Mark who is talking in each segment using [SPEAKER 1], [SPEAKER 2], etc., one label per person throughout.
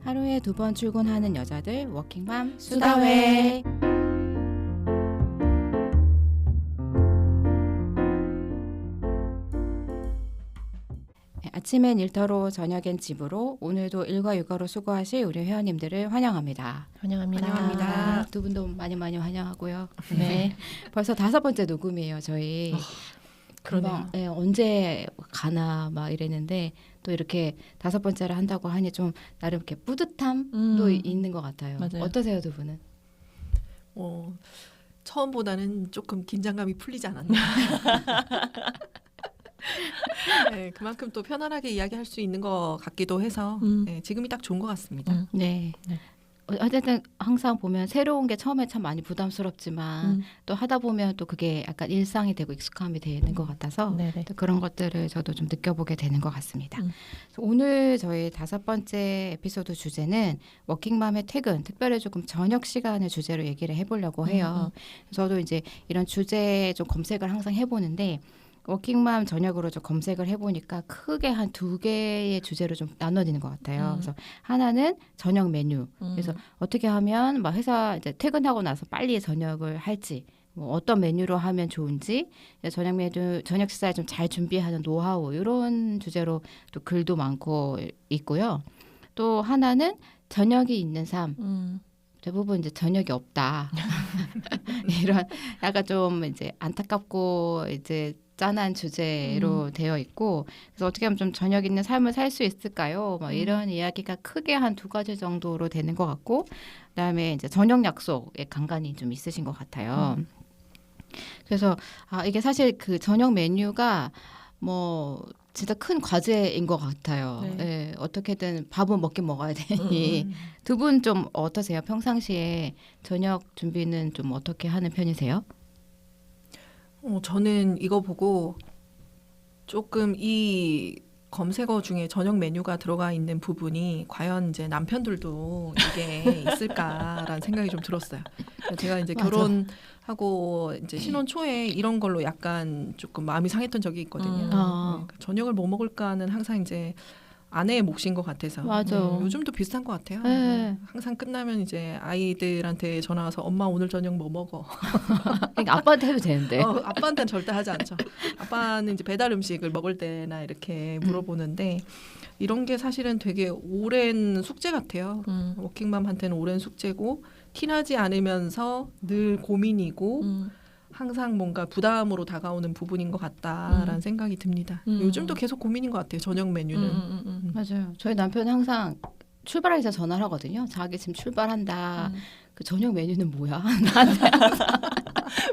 [SPEAKER 1] 하루에 2번 출근하는 여자들 워킹맘 수다회. 아침엔 일터로 저녁엔 집으로 오늘도 일과 육아로 수고하실 우리 회원님들을 환영합니다.
[SPEAKER 2] 환영합니다.
[SPEAKER 1] 두 분도 많이 환영하고요.
[SPEAKER 2] 네.
[SPEAKER 1] 벌써 5번째 녹음이에요, 저희.
[SPEAKER 2] 그러네요.
[SPEAKER 1] 네, 언제 가나 막 이랬는데 또 이렇게 5번째를 한다고 하니 좀 나름 이렇게 뿌듯함도 있는 것 같아요.
[SPEAKER 2] 맞아요.
[SPEAKER 1] 어떠세요, 두 분은?
[SPEAKER 3] 처음보다는 조금 긴장감이 풀리지 않았나. 네, 그만큼 또 편안하게 이야기할 수 있는 것 같기도 해서 네, 지금이 딱 좋은 것 같습니다.
[SPEAKER 1] 네.
[SPEAKER 2] 네.
[SPEAKER 1] 어쨌든 항상 보면 새로운 게 처음에 참 많이 부담스럽지만 또 하다 보면 또 그게 약간 일상이 되고 익숙함이 되는 것 같아서
[SPEAKER 2] 네네.
[SPEAKER 1] 또 그런 것들을 저도 좀 느껴보게 되는 것 같습니다. 그래서 오늘 저희 5번째 에피소드 주제는 워킹맘의 퇴근, 특별히 조금 저녁 시간을 주제로 얘기를 해보려고 해요. 저도 이제 이런 주제 좀 검색을 항상 해보는데 워킹맘 저녁으로 좀 검색을 해보니까 크게 한 2개의 주제로 좀 나눠지는 것 같아요. 그래서 하나는 저녁 메뉴. 그래서 어떻게 하면 막 회사 이제 퇴근하고 나서 빨리 저녁을 할지, 뭐 어떤 메뉴로 하면 좋은지, 저녁 메뉴, 저녁 식사를 좀 잘 준비하는 노하우 이런 주제로 또 글도 많고 있고요. 또 하나는 저녁이 있는 삶. 대부분 이제 저녁이 없다. 이런 약간 좀 이제 안타깝고 이제 짠한 주제로 되어 있고, 그래서 어떻게 하면 좀 저녁 있는 삶을 살 수 있을까요? 뭐 이런 이야기가 크게 한 2가지 정도로 되는 것 같고, 그다음에 이제 저녁 약속에 간간이 좀 있으신 것 같아요. 그래서 이게 사실 그 저녁 메뉴가 뭐 진짜 큰 과제인 것 같아요.
[SPEAKER 2] 네.
[SPEAKER 1] 예, 어떻게든 밥은 먹긴 먹어야 되니. 두 분 좀 어떠세요? 평상시에 저녁 준비는 좀 어떻게 하는 편이세요?
[SPEAKER 3] 저는 이거 보고 조금 이 검색어 중에 저녁 메뉴가 들어가 있는 부분이 과연 이제 남편들도 이게 있을까라는 생각이 좀 들었어요. 그러니까 제가 이제
[SPEAKER 1] 맞아.
[SPEAKER 3] 결혼하고 이제 신혼 초에 이런 걸로 약간 조금 마음이 상했던 적이 있거든요. 그러니까 저녁을 뭐 먹을까는 항상 이제 아내의 몫인 것 같아서.
[SPEAKER 1] 맞아.
[SPEAKER 3] 요즘도 비슷한 것 같아요.
[SPEAKER 1] 네.
[SPEAKER 3] 항상 끝나면 이제 아이들한테 전화 와서 엄마 오늘 저녁 뭐 먹어.
[SPEAKER 1] 그러니까 아빠한테 해도 되는데.
[SPEAKER 3] 아빠한테는 절대 하지 않죠. 아빠는 이제 배달 음식을 먹을 때나 이렇게 물어보는데 이런 게 사실은 되게 오랜 숙제 같아요. 워킹맘한테는 오랜 숙제고 티나지 않으면서 늘 고민이고 항상 뭔가 부담으로 다가오는 부분인 것 같다라는 생각이 듭니다. 요즘도 계속 고민인 것 같아요. 저녁 메뉴는.
[SPEAKER 1] 맞아요. 저희 남편은 항상 출발하기 전에 전화를 하거든요. 자기 지금 출발한다. 그 저녁 메뉴는 뭐야?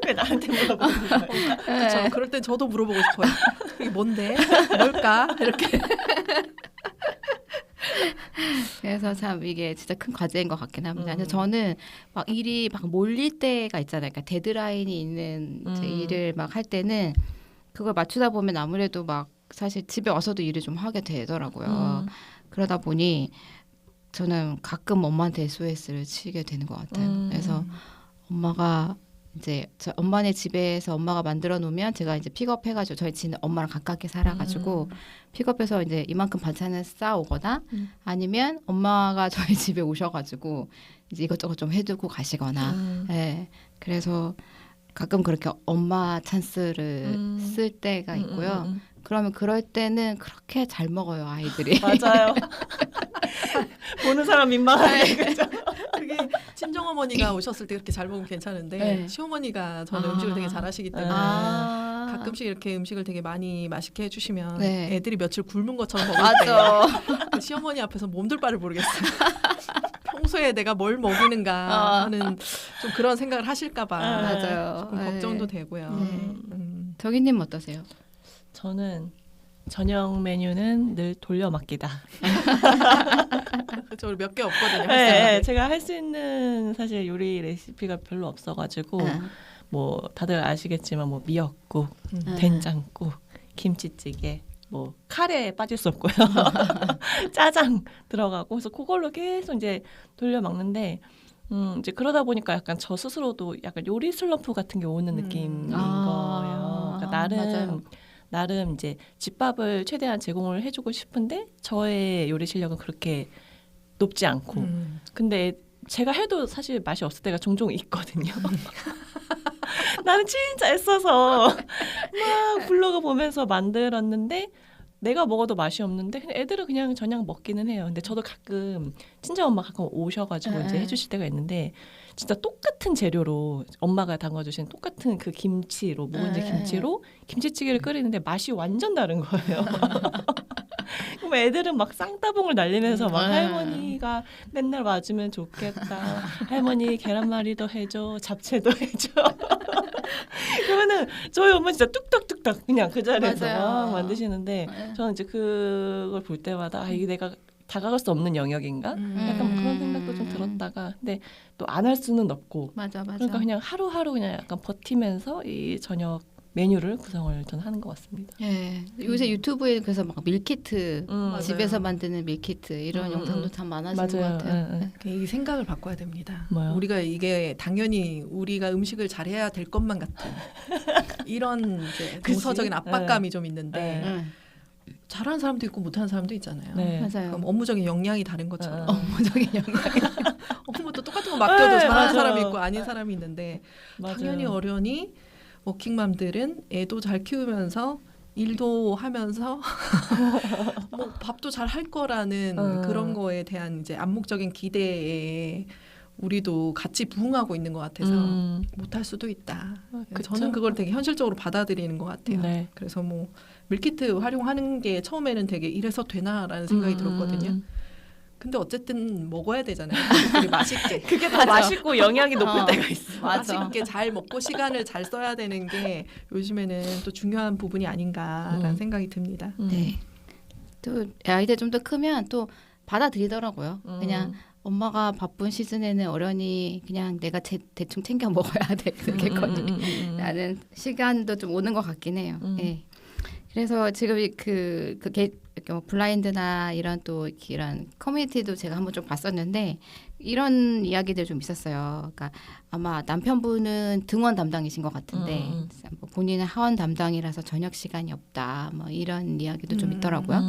[SPEAKER 2] 왜 나한테 물어보는 거예요?
[SPEAKER 3] 그렇죠. 그럴 땐 저도 물어보고 싶어요. 이게 뭔데? 뭘까? 이렇게.
[SPEAKER 1] 그래서 참 이게 진짜 큰 과제인 것 같긴 합니다. 근데 저는 막 일이 막 몰릴 때가 있잖아요. 그러니까 데드라인이 있는 이제 일을 막 할 때는 그걸 맞추다 보면 아무래도 막 사실 집에 와서도 일을 좀 하게 되더라고요. 그러다 보니 저는 가끔 엄마한테 SOS를 치게 되는 것 같아요. 그래서 엄마가 이제 엄마네 집에서 엄마가 만들어 놓으면 제가 이제 픽업해가지고 저희 집은 엄마랑 가깝게 살아가지고 픽업해서 이제 이만큼 반찬을 싸오거나 아니면 엄마가 저희 집에 오셔가지고 이제 이것저것 좀 해두고 가시거나. 네. 그래서 가끔 그렇게 엄마 찬스를 쓸 때가 있고요. 그러면 그럴 때는 그렇게 잘 먹어요, 아이들이.
[SPEAKER 2] 맞아요. 보는 사람 민망하네. 그죠?
[SPEAKER 3] 그게 친정어머니가 오셨을 때 그렇게 잘 먹으면 괜찮은데
[SPEAKER 1] 네.
[SPEAKER 3] 시어머니가 저는 음식을 되게 잘하시기 때문에 가끔씩 이렇게 음식을 되게 많이 맛있게 해주시면
[SPEAKER 1] 네.
[SPEAKER 3] 애들이 며칠 굶은 것처럼 먹을
[SPEAKER 1] 맞아.
[SPEAKER 3] 때 시어머니 앞에서 몸둘 바를 모르겠어요. 평소에 내가 뭘 먹이는가 하는 좀 그런 생각을 하실까 봐
[SPEAKER 1] 맞아요.
[SPEAKER 3] 조금
[SPEAKER 1] 네.
[SPEAKER 3] 걱정도 되고요.
[SPEAKER 1] 네. 정희님 어떠세요?
[SPEAKER 2] 저는 저녁 메뉴는 늘 돌려막기다.
[SPEAKER 3] 저 몇 개 없거든요.
[SPEAKER 2] 네, 제가 할 수 있는 사실 요리 레시피가 별로 없어가지고 뭐 다들 아시겠지만 뭐 미역국, 된장국, 김치찌개, 뭐 카레에 빠질 수 없고요. 짜장 들어가고 그래서 그걸로 계속 이제 돌려 먹는데 이제 그러다 보니까 약간 저 스스로도 약간 요리 슬럼프 같은 게 오는 느낌인 거예요. 그러니까
[SPEAKER 1] 맞아요.
[SPEAKER 2] 나름 이제 집밥을 최대한 제공을 해주고 싶은데 저의 요리 실력은 그렇게 높지 않고. 근데 제가 해도 사실 맛이 없을 때가 종종 있거든요. 나는 진짜 애써서 막 블로그 보면서 만들었는데 내가 먹어도 맛이 없는데 애들은 그냥 저냥 먹기는 해요. 근데 저도 가끔 친정엄마 가끔 오셔가지고 이제 해주실 때가 있는데 진짜 똑같은 재료로 엄마가 담가주신 똑같은 그 김치로 묵은지 김치로 김치찌개를 끓이는데 맛이 완전 다른 거예요. 그럼 애들은 막 쌍따봉을 날리면서 막 할머니가 맨날 와주면 좋겠다. 할머니 계란말이 더 해줘. 잡채도 해줘. 그러면은 저희 엄마 진짜 뚝딱뚝딱 그냥 그 자리에서 막 만드시는데 저는 이제 그걸 볼 때마다 아, 이게 내가 다가갈 수 없는 영역인가? 약간 그런 생각도 좀 들었다가 근데 또 안 할 수는 없고
[SPEAKER 1] 맞아.
[SPEAKER 2] 그러니까 그냥 하루하루 그냥 약간 버티면서 이 저녁 메뉴를 구성을 저는 하는 것 같습니다.
[SPEAKER 1] 예. 요새 유튜브에 그래서 막 밀키트 집에서
[SPEAKER 3] 맞아요.
[SPEAKER 1] 만드는 밀키트 이런 영상도 참 많아지는 것
[SPEAKER 2] 맞아요.
[SPEAKER 1] 같아요.
[SPEAKER 3] 이 생각을 바꿔야 됩니다.
[SPEAKER 2] 뭐요?
[SPEAKER 3] 우리가 이게 당연히 우리가 음식을 잘해야 될 것만 같은 이런 이제
[SPEAKER 2] 그치?
[SPEAKER 3] 정서적인 압박감이 좀 있는데
[SPEAKER 1] 응.
[SPEAKER 3] 잘하는 사람도 있고 못하는 사람도 있잖아요.
[SPEAKER 2] 네.
[SPEAKER 1] 맞아요.
[SPEAKER 3] 그럼 업무적인 역량이 다른 것처럼
[SPEAKER 1] 업무적인 영향.
[SPEAKER 3] 업무도 똑같은 거 맡겨도
[SPEAKER 2] 네,
[SPEAKER 3] 잘하는
[SPEAKER 2] 맞아요.
[SPEAKER 3] 사람이 있고 아닌 사람이 있는데
[SPEAKER 2] 맞아요.
[SPEAKER 3] 당연히 어련히 워킹맘들은 애도 잘 키우면서 일도 하면서 뭐 밥도 잘 할 거라는 그런 거에 대한 이제 암묵적인 기대에 우리도 같이 부응하고 있는 것 같아서 못할 수도 있다.
[SPEAKER 2] 그쵸?
[SPEAKER 3] 저는 그걸 되게 현실적으로 받아들이는 것 같아요.
[SPEAKER 2] 네.
[SPEAKER 3] 그래서 뭐 밀키트 활용하는 게 처음에는 되게 이래서 되나라는 생각이 들었거든요. 근데 어쨌든 먹어야 되잖아요. 되게 맛있게.
[SPEAKER 2] 그게 더 맛있고 영양이 높을 때가 있어.
[SPEAKER 1] 맞아.
[SPEAKER 3] 맛있게 잘 먹고 시간을 잘 써야 되는 게 요즘에는 또 중요한 부분이 아닌가라는 생각이 듭니다.
[SPEAKER 1] 네. 또 아이들 좀 더 크면 또 받아들이더라고요. 그냥 엄마가 바쁜 시즌에는 어련히 그냥 내가 대충 챙겨 먹어야 되겠거든요. 라는 시간도 좀 오는 것 같긴 해요. 네. 그래서 지금 뭐 블라인드나 이런 또 이런 커뮤니티도 제가 한번 좀 봤었는데 이런 이야기들 좀 있었어요. 그러니까 아마 남편분은 등원 담당이신 것 같은데 뭐 본인은 하원 담당이라서 저녁 시간이 없다. 뭐 이런 이야기도 좀 있더라고요.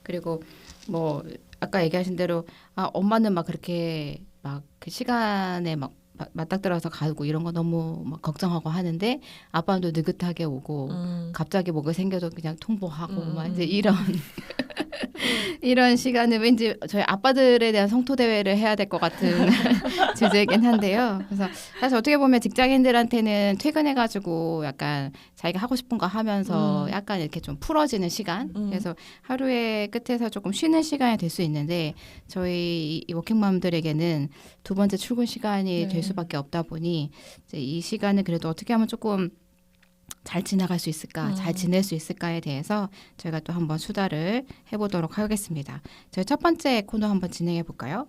[SPEAKER 1] 그리고 뭐 아까 얘기하신 대로 엄마는 막 그렇게 막 그 시간에 막 맞닥뜨려서 가고 이런 거 너무 막 걱정하고 하는데 아빠도 느긋하게 오고 갑자기 뭐가 생겨도 그냥 통보하고 막 이제 이런 이런 시간은 왠지 저희 아빠들에 대한 성토 대회를 해야 될 것 같은 주제이긴 한데요. 그래서 사실 어떻게 보면 직장인들한테는 퇴근해가지고 약간 자기가 하고 싶은 거 하면서 약간 이렇게 좀 풀어지는 시간. 그래서 하루의 끝에서 조금 쉬는 시간이 될 수 있는데 저희 이 워킹맘들에게는 두 번째 출근 시간이 될 수밖에 없다 보니 이제 이 시간을 그래도 어떻게 하면 조금 잘 지나갈 수 있을까, 잘 지낼 수 있을까에 대해서 저희가 또 한번 수다를 해보도록 하겠습니다. 저희 첫 번째 코너 한번 진행해 볼까요?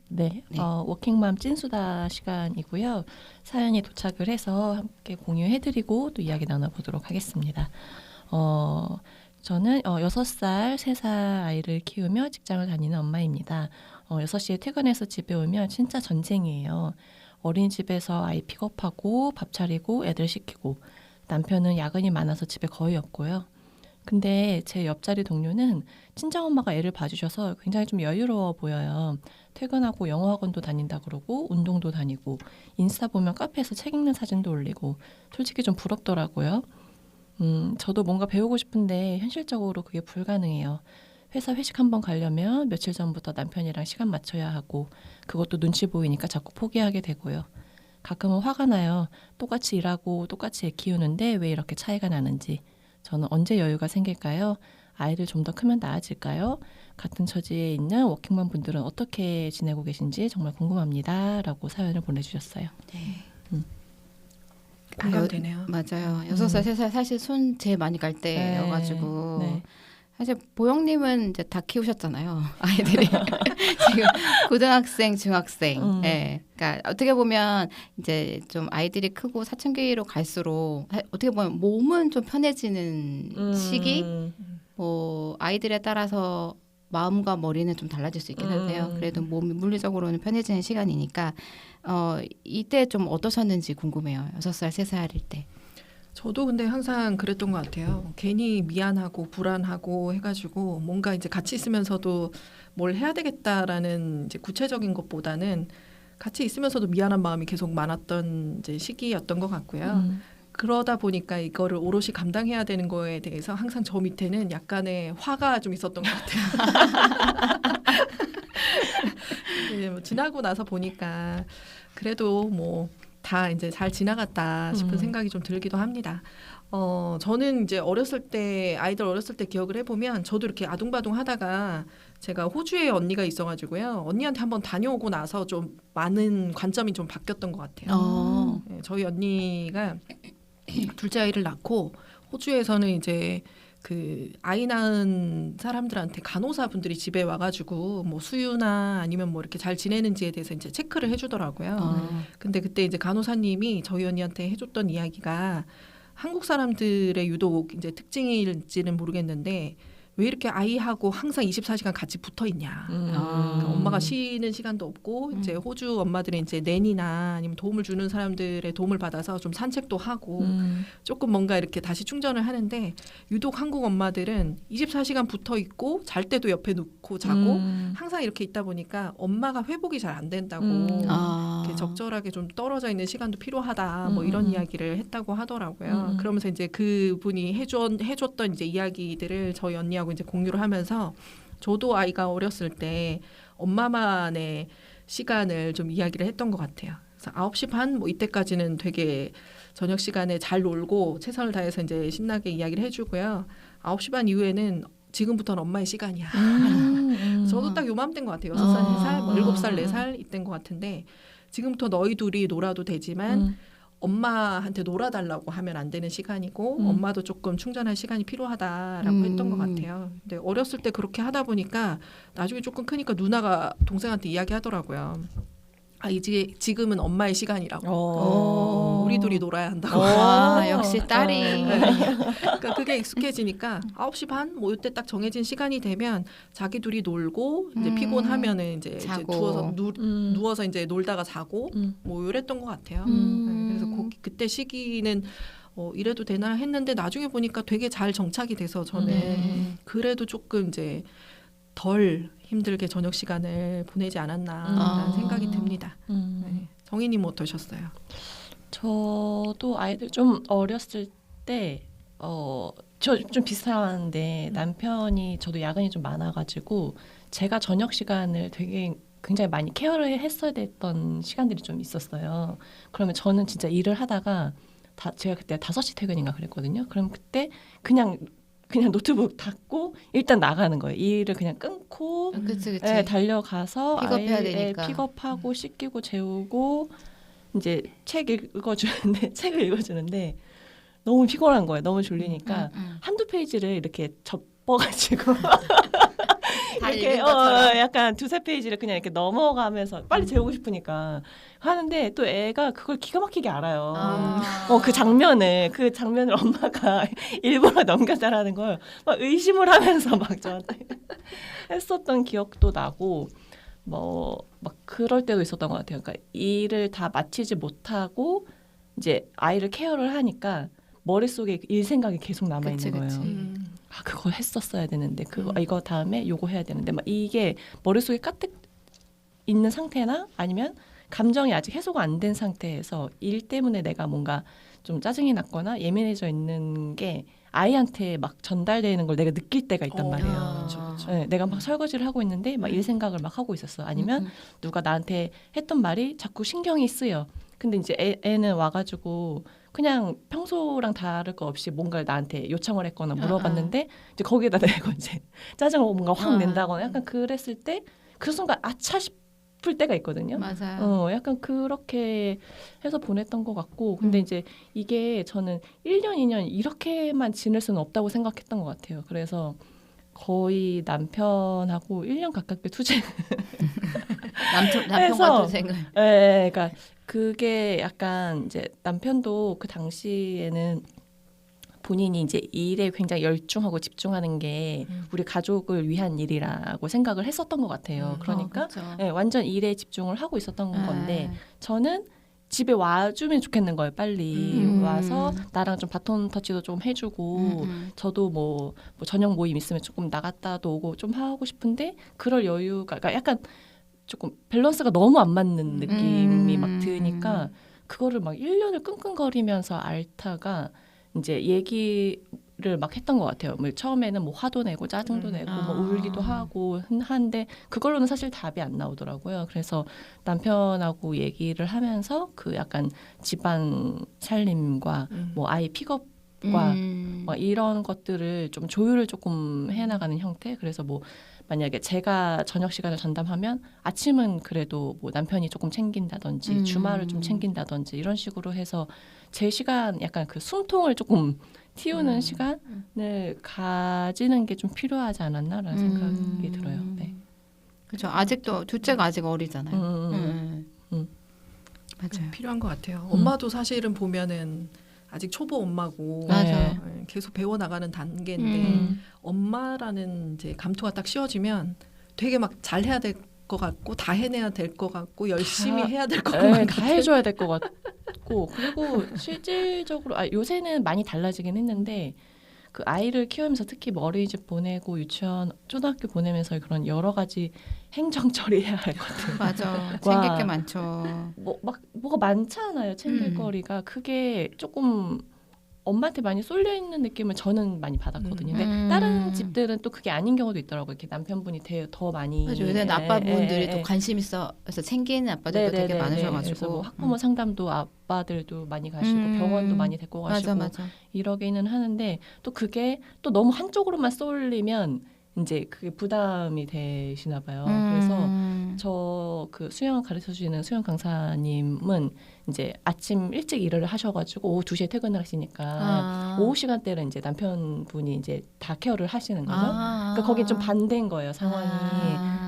[SPEAKER 2] 네, 워킹맘 찐수다 시간이고요. 사연이 도착을 해서 함께 공유해드리고 또 이야기 나눠보도록 하겠습니다. 저는 6살, 3살 아이를 키우며 직장을 다니는 엄마입니다. 6시에 퇴근해서 집에 오면 진짜 전쟁이에요. 어린이집에서 아이 픽업하고 밥 차리고 애들 시키고 남편은 야근이 많아서 집에 거의 없고요. 근데 제 옆자리 동료는 친정엄마가 애를 봐주셔서 굉장히 좀 여유로워 보여요. 퇴근하고 영어학원도 다닌다 그러고 운동도 다니고 인스타 보면 카페에서 책 읽는 사진도 올리고 솔직히 좀 부럽더라고요. 저도 뭔가 배우고 싶은데 현실적으로 그게 불가능해요. 회사 회식 한번 가려면 며칠 전부터 남편이랑 시간 맞춰야 하고 그것도 눈치 보이니까 자꾸 포기하게 되고요. 가끔은 화가 나요. 똑같이 일하고 똑같이 애 키우는데 왜 이렇게 차이가 나는지. 저는 언제 여유가 생길까요? 아이들 좀 더 크면 나아질까요? 같은 처지에 있는 워킹맘 분들은 어떻게 지내고 계신지 정말 궁금합니다. 라고 사연을 보내주셨어요.
[SPEAKER 1] 네.
[SPEAKER 3] 공감되네요.
[SPEAKER 1] 맞아요. 6살, 3살 사실 손 제일 많이 갈 때여가지고
[SPEAKER 2] 네.
[SPEAKER 1] 사실 보영님은 이제 다 키우셨잖아요. 아이들이 지금 고등학생, 중학생. 예. 그러니까 어떻게 보면 이제 좀 아이들이 크고 사춘기로 갈수록 어떻게 보면 몸은 좀 편해지는 시기. 뭐 아이들에 따라서 마음과 머리는 좀 달라질 수 있긴 한데요. 그래도 몸이 물리적으로는 편해지는 시간이니까 이때 좀 어떠셨는지 궁금해요. 6살, 3살일 때.
[SPEAKER 3] 저도 근데 항상 그랬던 것 같아요. 괜히 미안하고 불안하고 해가지고 뭔가 이제 같이 있으면서도 뭘 해야 되겠다라는 이제 구체적인 것보다는 같이 있으면서도 미안한 마음이 계속 많았던 이제 시기였던 것 같고요. 그러다 보니까 이거를 오롯이 감당해야 되는 거에 대해서 항상 저 밑에는 약간의 화가 좀 있었던 것 같아요. 네, 뭐 지나고 나서 보니까 그래도 뭐 다 이제 잘 지나갔다 싶은 생각이 좀 들기도 합니다. 저는 이제 아이들 어렸을 때 기억을 해보면 저도 이렇게 아둥바둥 하다가 제가 호주에 언니가 있어가지고요. 언니한테 한번 다녀오고 나서 좀 많은 관점이 좀 바뀌었던 것 같아요. 네, 저희 언니가 둘째 아이를 낳고 호주에서는 이제 그 아이 낳은 사람들한테 간호사분들이 집에 와가지고 뭐 수유나 아니면 뭐 이렇게 잘 지내는지에 대해서 이제 체크를 해주더라고요. 근데 그때 이제 간호사님이 저희 언니한테 해줬던 이야기가 한국 사람들의 유독 이제 특징일지는 모르겠는데 왜 이렇게 아이하고 항상 24시간 같이 붙어 있냐. 그러니까 엄마가 쉬는 시간도 없고 이제 호주 엄마들은 이제 낸이나 아니면 도움을 주는 사람들의 도움을 받아서 좀 산책도 하고 조금 뭔가 이렇게 다시 충전을 하는데 유독 한국 엄마들은 24시간 붙어 있고 잘 때도 옆에 놓고 자고 항상 이렇게 있다 보니까 엄마가 회복이 잘 안 된다고 이렇게 적절하게 좀 떨어져 있는 시간도 필요하다 뭐 이런 이야기를 했다고 하더라고요. 그러면서 이제 그분이 해줬던 이제 이야기들을 저희 언니하고 이제 공유를 하면서 저도 아이가 어렸을 때 엄마만의 시간을 좀 이야기를 했던 것 같아요. 그래서 9시 반 뭐 이때까지는 되게 저녁 시간에 잘 놀고 최선을 다해서 이제 신나게 이야기를 해주고요. 9시 반 이후에는 지금부터는 엄마의 시간이야. 저도 딱 요맘때인 것 같아요. 6살, 4살, 뭐 7살, 4살 이때인 것 같은데 지금부터 너희 둘이 놀아도 되지만 엄마한테 놀아달라고 하면 안 되는 시간이고 엄마도 조금 충전할 시간이 필요하다라고 했던 것 같아요. 근데 어렸을 때 그렇게 하다 보니까 나중에 조금 크니까 누나가 동생한테 이야기하더라고요. 아 이제 지금은 엄마의 시간이라고. 우리 둘이 놀아야 한다고.
[SPEAKER 1] 역시 딸이.
[SPEAKER 3] 그러니까 그게 익숙해지니까 9시 반 뭐 이때 딱 정해진 시간이 되면 자기 둘이 놀고 이제 피곤하면은 이제 누워서 이제 놀다가 자고 뭐 이랬던 것 같아요. 그래서 그때 시기는 이래도 되나 했는데 나중에 보니까 되게 잘 정착이 돼서 저는 그래도 조금 이제 덜 힘들게 저녁 시간을 보내지 않았나라는 생각이 듭니다. 네. 정희님 어떠셨어요?
[SPEAKER 2] 저도 아이들 좀 어렸을 때 저 좀 비슷한데 남편이 저도 야근이 좀 많아가지고 제가 저녁 시간을 굉장히 많이 케어를 했어야 됐던 시간들이 좀 있었어요. 그러면 저는 진짜 일을 하다가 제가 그때 5시 퇴근인가 그랬거든요. 그럼 그때 그냥 노트북 닫고 일단 나가는 거예요. 일을 그냥 끊고
[SPEAKER 1] 그치.
[SPEAKER 2] 달려가서
[SPEAKER 1] 픽업해야
[SPEAKER 2] 아이를
[SPEAKER 1] 되니까.
[SPEAKER 2] 픽업하고 씻기고 재우고 이제 책을 읽어주는데 너무 피곤한 거예요. 너무 졸리니까 한두 페이지를 이렇게 접어가지고 이렇게 약간 2-3페이지를 그냥 이렇게 넘어가면서 빨리 재우고 싶으니까 하는데 또 애가 그걸 기가 막히게 알아요. 그 장면을 엄마가 일부러 넘겨자라는 걸 막 의심을 하면서 막 저한테 했었던 기억도 나고 막 그럴 때도 있었던 것 같아요. 그러니까 일을 다 마치지 못하고 이제 아이를 케어를 하니까 머릿속에 일 생각이 계속 남아 있는 거예요. 아 그거 했었어야 되는데 이거 다음에 요거 해야 되는데 막 이게 머릿속에 가득 있는 상태나 아니면 감정이 아직 해소가 안 된 상태에서 일 때문에 내가 뭔가 좀 짜증이 났거나 예민해져 있는 게 아이한테 막 전달되는 걸 내가 느낄 때가 있단 말이에요.
[SPEAKER 3] 그렇죠.
[SPEAKER 2] 네, 내가 막 설거지를 하고 있는데 막 일 생각을 막 하고 있었어. 아니면 누가 나한테 했던 말이 자꾸 신경이 쓰여. 근데 이제 애는 와가지고 그냥 평소랑 다를 거 없이 뭔가를 나한테 요청을 했거나 물어봤는데 이제 거기에다 내가 이제 짜증을 뭔가 확 낸다거나 약간 그랬을 때 그 순간 아차 싶을 때가 있거든요.
[SPEAKER 1] 맞아요.
[SPEAKER 2] 약간 그렇게 해서 보냈던 것 같고 근데 이제 이게 저는 1년, 2년 이렇게만 지낼 수는 없다고 생각했던 것 같아요. 그래서 거의 남편하고 1년 가깝게 투쟁
[SPEAKER 1] 남편과 투쟁을.
[SPEAKER 2] 네, 그러니까 그게 약간 이제 남편도 그 당시에는 본인이 이제 일에 굉장히 열중하고 집중하는 게 우리 가족을 위한 일이라고 생각을 했었던 것 같아요. 그러니까
[SPEAKER 1] 그렇죠.
[SPEAKER 2] 네, 완전 일에 집중을 하고 있었던 건데 저는 집에 와주면 좋겠는 거예요. 빨리 와서 나랑 좀 바톤 터치도 좀 해주고 저도 뭐 저녁 모임 있으면 조금 나갔다도 오고 좀 하고 싶은데 그럴 여유가 그러니까 약간 조금 밸런스가 너무 안 맞는 느낌이 막 드니까 그거를 막 1년을 끙끙거리면서 앓다가 이제 얘기를 막 했던 것 같아요. 뭐 처음에는 뭐 화도 내고 짜증도 내고 뭐 울기도 하고 하는데 그걸로는 사실 답이 안 나오더라고요. 그래서 남편하고 얘기를 하면서 그 약간 집안 살림과 뭐 아이 픽업과 뭐 이런 것들을 좀 조율을 조금 해나가는 형태. 그래서 뭐 만약에 제가 저녁 시간을 전담하면 아침은 그래도 뭐 남편이 조금 챙긴다든지 주말을 좀 챙긴다든지 이런 식으로 해서 제 시간 약간 그 숨통을 조금 틔우는 시간을 가지는 게 좀 필요하지 않았나라는 생각이 들어요. 네.
[SPEAKER 1] 그렇죠. 아직도 둘째가 아직 어리잖아요. 맞아요.
[SPEAKER 3] 필요한 것 같아요. 엄마도 사실은 보면은 아직 초보 엄마고
[SPEAKER 1] 맞아.
[SPEAKER 3] 계속 배워 나가는 단계인데 엄마라는 이제 감투가 딱 씌워지면 되게 막 잘해야 될 것 같고 다 해내야 될 것 같고 열심히 해야 될 것 같고
[SPEAKER 2] 다 해줘야 될 것 같고 그리고 실질적으로 요새는 많이 달라지긴 했는데 그 아이를 키우면서 특히 뭐 어린이집 보내고 유치원 초등학교 보내면서 그런 여러 가지 행정 처리해야 할 것들
[SPEAKER 1] 맞아. 챙길 게 많죠.
[SPEAKER 2] 뭐가 많잖아요. 챙길 거리가 그게 조금 엄마한테 많이 쏠려 있는 느낌을 저는 많이 받았거든요. 근데 다른 집들은 또 그게 아닌 경우도 있더라고요. 이렇게 남편분이 더 많이
[SPEAKER 1] 맞아요. 요새 아빠분들이 또 관심 있어서 챙기는 아빠들도 되게 많으셔가지고
[SPEAKER 2] 그래서 뭐 학부모 상담도 아빠들도 많이 가시고 병원도 많이 데리고 가시고
[SPEAKER 1] 맞아.
[SPEAKER 2] 이러기는 하는데 또 그게 또 너무 한쪽으로만 쏠리면 이제 그게 부담이 되시나 봐요. 그래서 저 그 수영 가르쳐 주시는 수영 강사님은 이제 아침 일찍 일을 하셔가지고 오후 2시에 퇴근을 하시니까 오후 시간대는 이제 남편분이 이제 다 케어를 하시는 거죠. 그러니까 거기 좀 반대인 거예요, 상황이.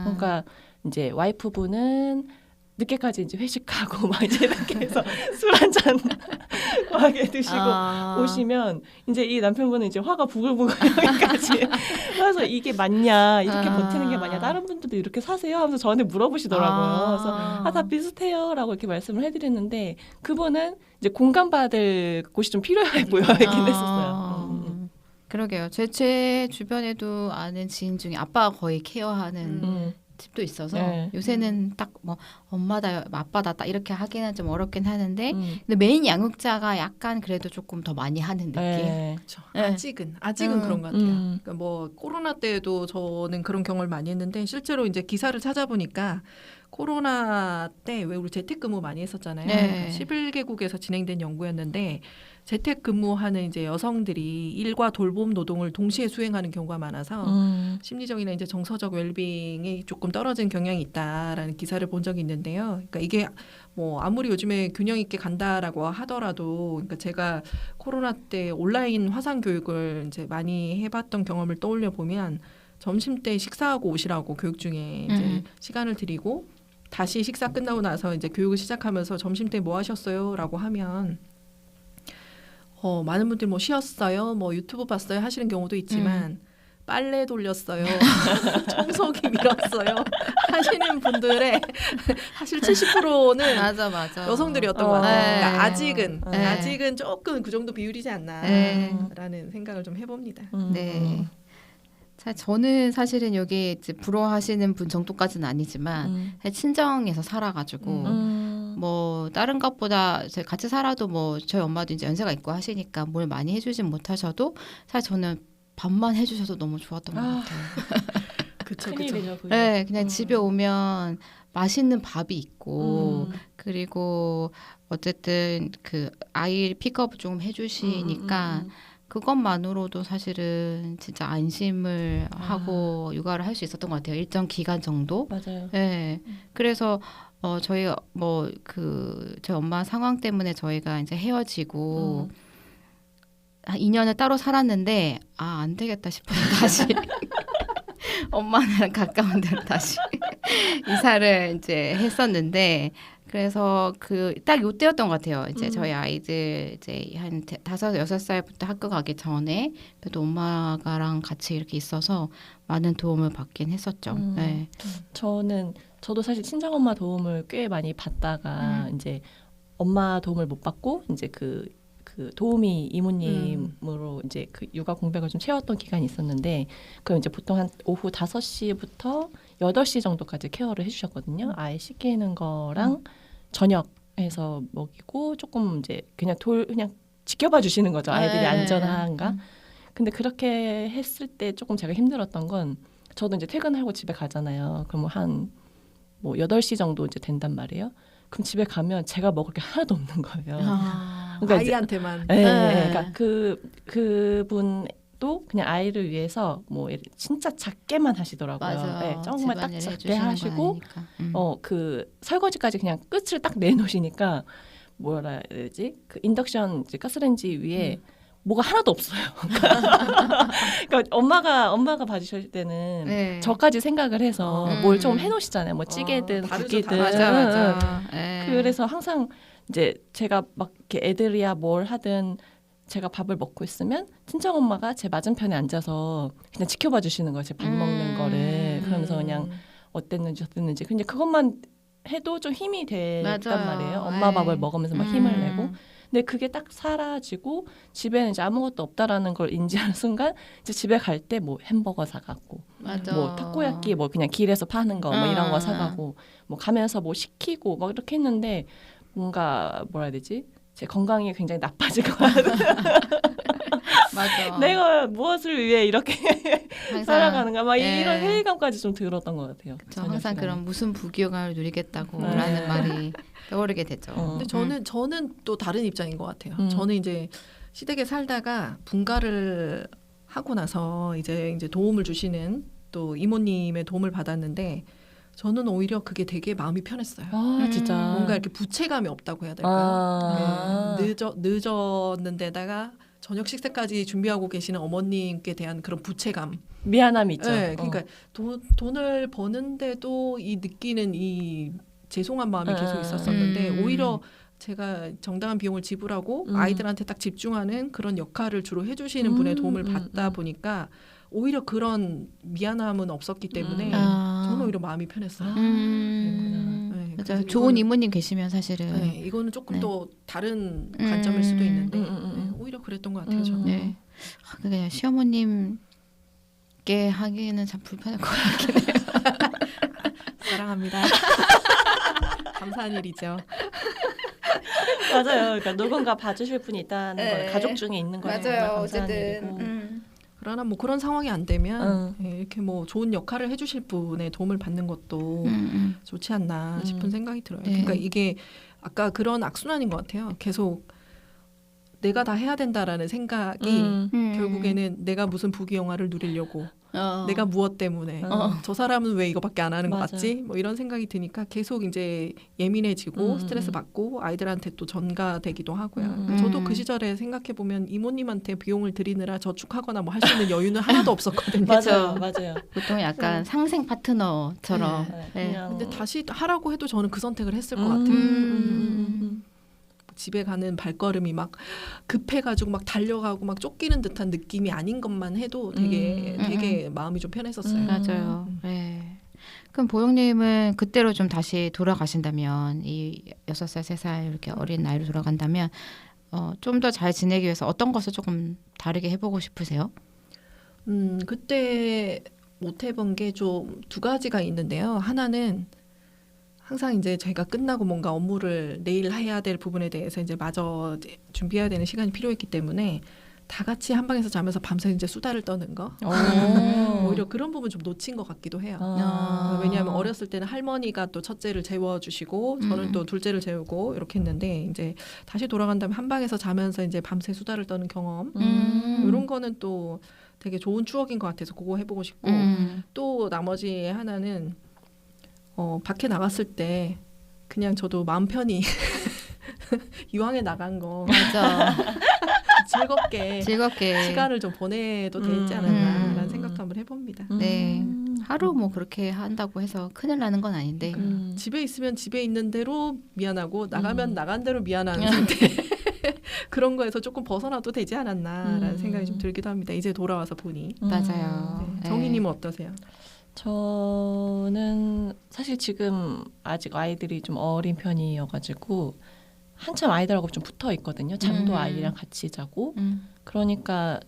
[SPEAKER 2] 그러니까 이제 와이프분은 늦게까지 이제 회식하고 막 이제 이렇게 해서 술 한잔 과하게 드시고 오시면 이제 이 남편분은 이제 화가 부글부글 여기까지 그래서 이게 맞냐 이렇게 버티는 게 맞냐 다른 분들도 이렇게 사세요 하면서 저한테 물어보시더라고요. 그래서 다 비슷해요라고 이렇게 말씀을 해드렸는데 그분은 이제 공감받을 곳이 좀 필요해 보여야긴 했었어요.
[SPEAKER 1] 그러게요. 제 주변에도 아는 지인 중에 아빠가 거의 케어하는 집도 있어서 요새는 딱 뭐 엄마다 아빠다 딱 이렇게 하기는 좀 어렵긴 하는데 근데 메인 양육자가 약간 그래도 조금 더 많이 하는 느낌.
[SPEAKER 3] 그렇죠. 아직은 그런 것 같아요. 그러니까 뭐 코로나 때도 저는 그런 경험을 많이 했는데 실제로 이제 기사를 찾아보니까 코로나 때 왜 우리 재택근무 많이 했었잖아요.
[SPEAKER 1] 네.
[SPEAKER 3] 11개국에서 진행된 연구였는데 재택근무하는 이제 여성들이 일과 돌봄 노동을 동시에 수행하는 경우가 많아서 심리적이나 이제 정서적 웰빙이 조금 떨어진 경향이 있다라는 기사를 본 적이 있는데요. 그러니까 이게 뭐 아무리 요즘에 균형 있게 간다라고 하더라도 그러니까 제가 코로나 때 온라인 화상 교육을 이제 많이 해봤던 경험을 떠올려 보면 점심 때 식사하고 오시라고 교육 중에 이제 시간을 드리고 다시 식사 끝나고 나서 이제 교육을 시작하면서 점심 때 뭐 하셨어요?라고 하면 많은 분들이 뭐 쉬었어요, 뭐 유튜브 봤어요 하시는 경우도 있지만 빨래 돌렸어요, 청소기 밀었어요 하시는 분들의 사실 70%는
[SPEAKER 1] 맞아.
[SPEAKER 3] 여성들이었던 것 같아요. 그러니까
[SPEAKER 1] 네.
[SPEAKER 3] 아직은 조금 그 정도 비율이지 않나라는 생각을 좀 해봅니다.
[SPEAKER 1] 네. 자, 저는 사실은 여기 이제 부러워하시는 분 정도까지는 아니지만 친정에서 살아가지고 뭐 다른 것보다 제가 같이 살아도 뭐 저희 엄마도 이제 연세가 있고 하시니까 뭘 많이 해주진 못하셔도 사실 저는 밥만 해주셔도 너무 좋았던 것 같아요.
[SPEAKER 3] 그쵸.
[SPEAKER 1] 네, 그냥 집에 오면 맛있는 밥이 있고 그리고 어쨌든 그 아이 픽업 좀 해주시니까 그것만으로도 사실은 진짜 안심을 하고 육아를 할 수 있었던 것 같아요. 일정 기간 정도.
[SPEAKER 2] 맞아요.
[SPEAKER 1] 네, 그래서 저희 뭐 그 저희 엄마 상황 때문에 저희가 이제 헤어지고 한 2년을 따로 살았는데 안 되겠다 싶어서 다시 엄마랑 가까운 데로 다시 이사를 이제 했었는데 그래서 그 딱 요때였던 것 같아요. 이제 저희 아이들 이제 한 5-6살부터 학교 가기 전에 그래도 엄마가랑 같이 이렇게 있어서 많은 도움을 받긴 했었죠. 네.
[SPEAKER 2] 저도 사실 친정엄마 도움을 꽤 많이 받다가 이제 엄마 도움을 못 받고 이제 그 도우미 이모님으로 이제 그 육아 공백을 좀 채웠던 기간이 있었는데 그럼 이제 보통 한 오후 5시부터 8시 정도까지 케어를 해주셨거든요. 아이 씻기는 거랑 저녁해서 먹이고 조금 이제 그냥 지켜봐 주시는 거죠. 아이들이 안전한가. 근데 그렇게 했을 때 조금 제가 힘들었던 건 저도 이제 퇴근하고 집에 가잖아요. 그럼 한 뭐 8시 정도 이제 된단 말이에요. 그럼 집에 가면 제가 먹을 게 하나도 없는 거예요. 그러니까
[SPEAKER 3] 아이한테만.
[SPEAKER 2] 그러니까 그분도 그냥 아이를 위해서 뭐 진짜 작게만 하시더라고요.
[SPEAKER 1] 맞아.
[SPEAKER 2] 정말 딱
[SPEAKER 1] 집안일
[SPEAKER 2] 작게
[SPEAKER 1] 해주시는
[SPEAKER 2] 하시고
[SPEAKER 1] 거
[SPEAKER 2] 그 설거지까지 그냥 끝을 딱 내놓으시니까 뭐라 해야 되지? 그 인덕션 이제 가스레인지 위에 뭐가 하나도 없어요. 그러니까 엄마가 봐주실 때는 저까지 생각을 해서 뭘 좀 해놓으시잖아요. 뭐 찌개든 국이든.
[SPEAKER 1] 맞아.
[SPEAKER 2] 그래서 항상 이제 제가 막 이렇게 애들이야 뭘 하든 제가 밥을 먹고 있으면 친정 엄마가 제 맞은편에 앉아서 그냥 지켜봐 주시는 거예요. 제 밥 먹는 거를. 그러면서 그냥 어땠는지 어땠는지. 근데 그것만 해도 좀 힘이 됐단 말이에요. 엄마 밥을 먹으면서 막 힘을 내고. 근데 그게 딱 사라지고 집에는 이제 아무것도 없다라는 걸 인지하는 순간 이제 집에 갈 때 뭐 햄버거 사갖고 뭐 타코야끼 뭐 그냥 길에서 파는 거 뭐 이런 거 사가고 뭐 가면서 뭐 시키고 막 이렇게 했는데 뭔가 뭐라 해야 되지? 제 건강이 굉장히 나빠질 것 같아요.
[SPEAKER 1] 맞아.
[SPEAKER 2] 내가 무엇을 위해 이렇게 살아가는가 막 이런
[SPEAKER 1] 예.
[SPEAKER 2] 회의감까지 좀 들었던 것 같아요.
[SPEAKER 1] 저 항상 그런 무슨 부귀영화를 누리겠다고라는 말이 떠오르게 되죠.
[SPEAKER 3] 근데 저는 또 다른 입장인 것 같아요. 저는 이제 시댁에 살다가 분가를 하고 나서 이제 도움을 주시는 또 이모님의 도움을 받았는데 저는 오히려 그게 되게 마음이 편했어요.
[SPEAKER 2] 아, 진짜.
[SPEAKER 3] 뭔가 이렇게 부채감이 없다고 해야 될까요? 네, 늦었는데다가 저녁 식사까지 준비하고 계시는 어머님께 대한 그런 부채감.
[SPEAKER 2] 미안함이 있죠.
[SPEAKER 3] 네, 그러니까 돈을 버는데도 이 느끼는 이 죄송한 마음이 계속 있었었는데 오히려 제가 정당한 비용을 지불하고 아이들한테 딱 집중하는 그런 역할을 주로 해주시는 분의 도움을 받다 보니까 오히려 그런 미안함은 없었기 때문에 저는 오히려 마음이 편했어요. 네,
[SPEAKER 1] 맞아요. 좋은 이모님 계시면 사실은
[SPEAKER 3] 네, 이거는 조금 더 다른 관점일 수도 있는데 네, 오히려 그랬던 것 같아요. 저는.
[SPEAKER 1] 네. 그냥 시어머님께 하기에는 참 불편할 것 같긴 해요.
[SPEAKER 3] 사랑합니다. 감사한 일이죠.
[SPEAKER 2] 맞아요. 그러니까 누군가 봐주실 분이 있다는 걸 가족 중에 있는 거예요. 감사한 일이고.
[SPEAKER 3] 그러나 뭐 그런 상황이 안 되면 이렇게 뭐 좋은 역할을 해주실 분의 도움을 받는 것도 좋지 않나 싶은 생각이 들어요.
[SPEAKER 1] 네.
[SPEAKER 3] 그러니까 이게 아까 그런 악순환인 것 같아요. 계속 내가 다 해야 된다라는 생각이 결국에는 내가 무슨 부귀영화를 누리려고 내가 무엇 때문에 저 사람은 왜 이거밖에 안 하는 것 같지? 뭐 이런 생각이 드니까 계속 이제 예민해지고 스트레스 받고 아이들한테 또 전가되기도 하고요. 저도 그 시절에 생각해 보면 이모님한테 비용을 드리느라 저축하거나 뭐 할 수 있는 여유는 하나도 없었거든요.
[SPEAKER 2] 맞아요.
[SPEAKER 1] 보통 약간 상생 파트너처럼.
[SPEAKER 3] 근데 다시 하라고 해도 저는 그 선택을 했을 것 같아요. 집에 가는 발걸음이 막 급해가지고 막 달려가고 막 쫓기는 듯한 느낌이 아닌 것만 해도 되게 마음이 좀 편했었어요.
[SPEAKER 1] 맞아요. 네. 그럼 보영님은 그때로 좀 다시 돌아가신다면 이 6살, 3살 이렇게 어린 나이로 돌아간다면 좀 더 잘 지내기 위해서 어떤 것을 조금 다르게 해보고 싶으세요?
[SPEAKER 3] 그때 못 해본 게 좀 두 가지가 있는데요. 하나는 항상 이제 제가 끝나고 뭔가 업무를 내일 해야 될 부분에 대해서 이제 마저 준비해야 되는 시간이 필요했기 때문에 다 같이 한 방에서 자면서 밤새 이제 수다를 떠는 거. 오히려 그런 부분 좀 놓친 것 같기도 해요. 왜냐하면 어렸을 때는 할머니가 또 첫째를 재워주시고 저는 또 둘째를 재우고 이렇게 했는데 이제 다시 돌아간다면 한 방에서 자면서 이제 밤새 수다를 떠는 경험. 이런 거는 또 되게 좋은 추억인 것 같아서 그거 해보고 싶고 또 나머지 하나는 밖에 나갔을 때 그냥 저도 마음 편히 유황에 나간 거
[SPEAKER 1] 맞아.
[SPEAKER 3] 즐겁게 시간을 좀 보내도 되지 않았나라는 생각도 한번 해봅니다.
[SPEAKER 1] 네. 하루 뭐 그렇게 한다고 해서 큰일 나는 건 아닌데
[SPEAKER 3] 집에 있으면 집에 있는 대로 미안하고 나가면 나간 대로 미안한 상태 그런 거에서 조금 벗어나도 되지 않았나라는 생각이 좀 들기도 합니다. 이제 돌아와서 보니.
[SPEAKER 1] 맞아요.
[SPEAKER 3] 네. 정희님은 어떠세요?
[SPEAKER 2] 저는 사실 지금 아직 아이들이 좀 어린 편이어가지고 한참 아이들하고 좀 붙어 있거든요. 잠도 아이랑 같이 자고. 그러니까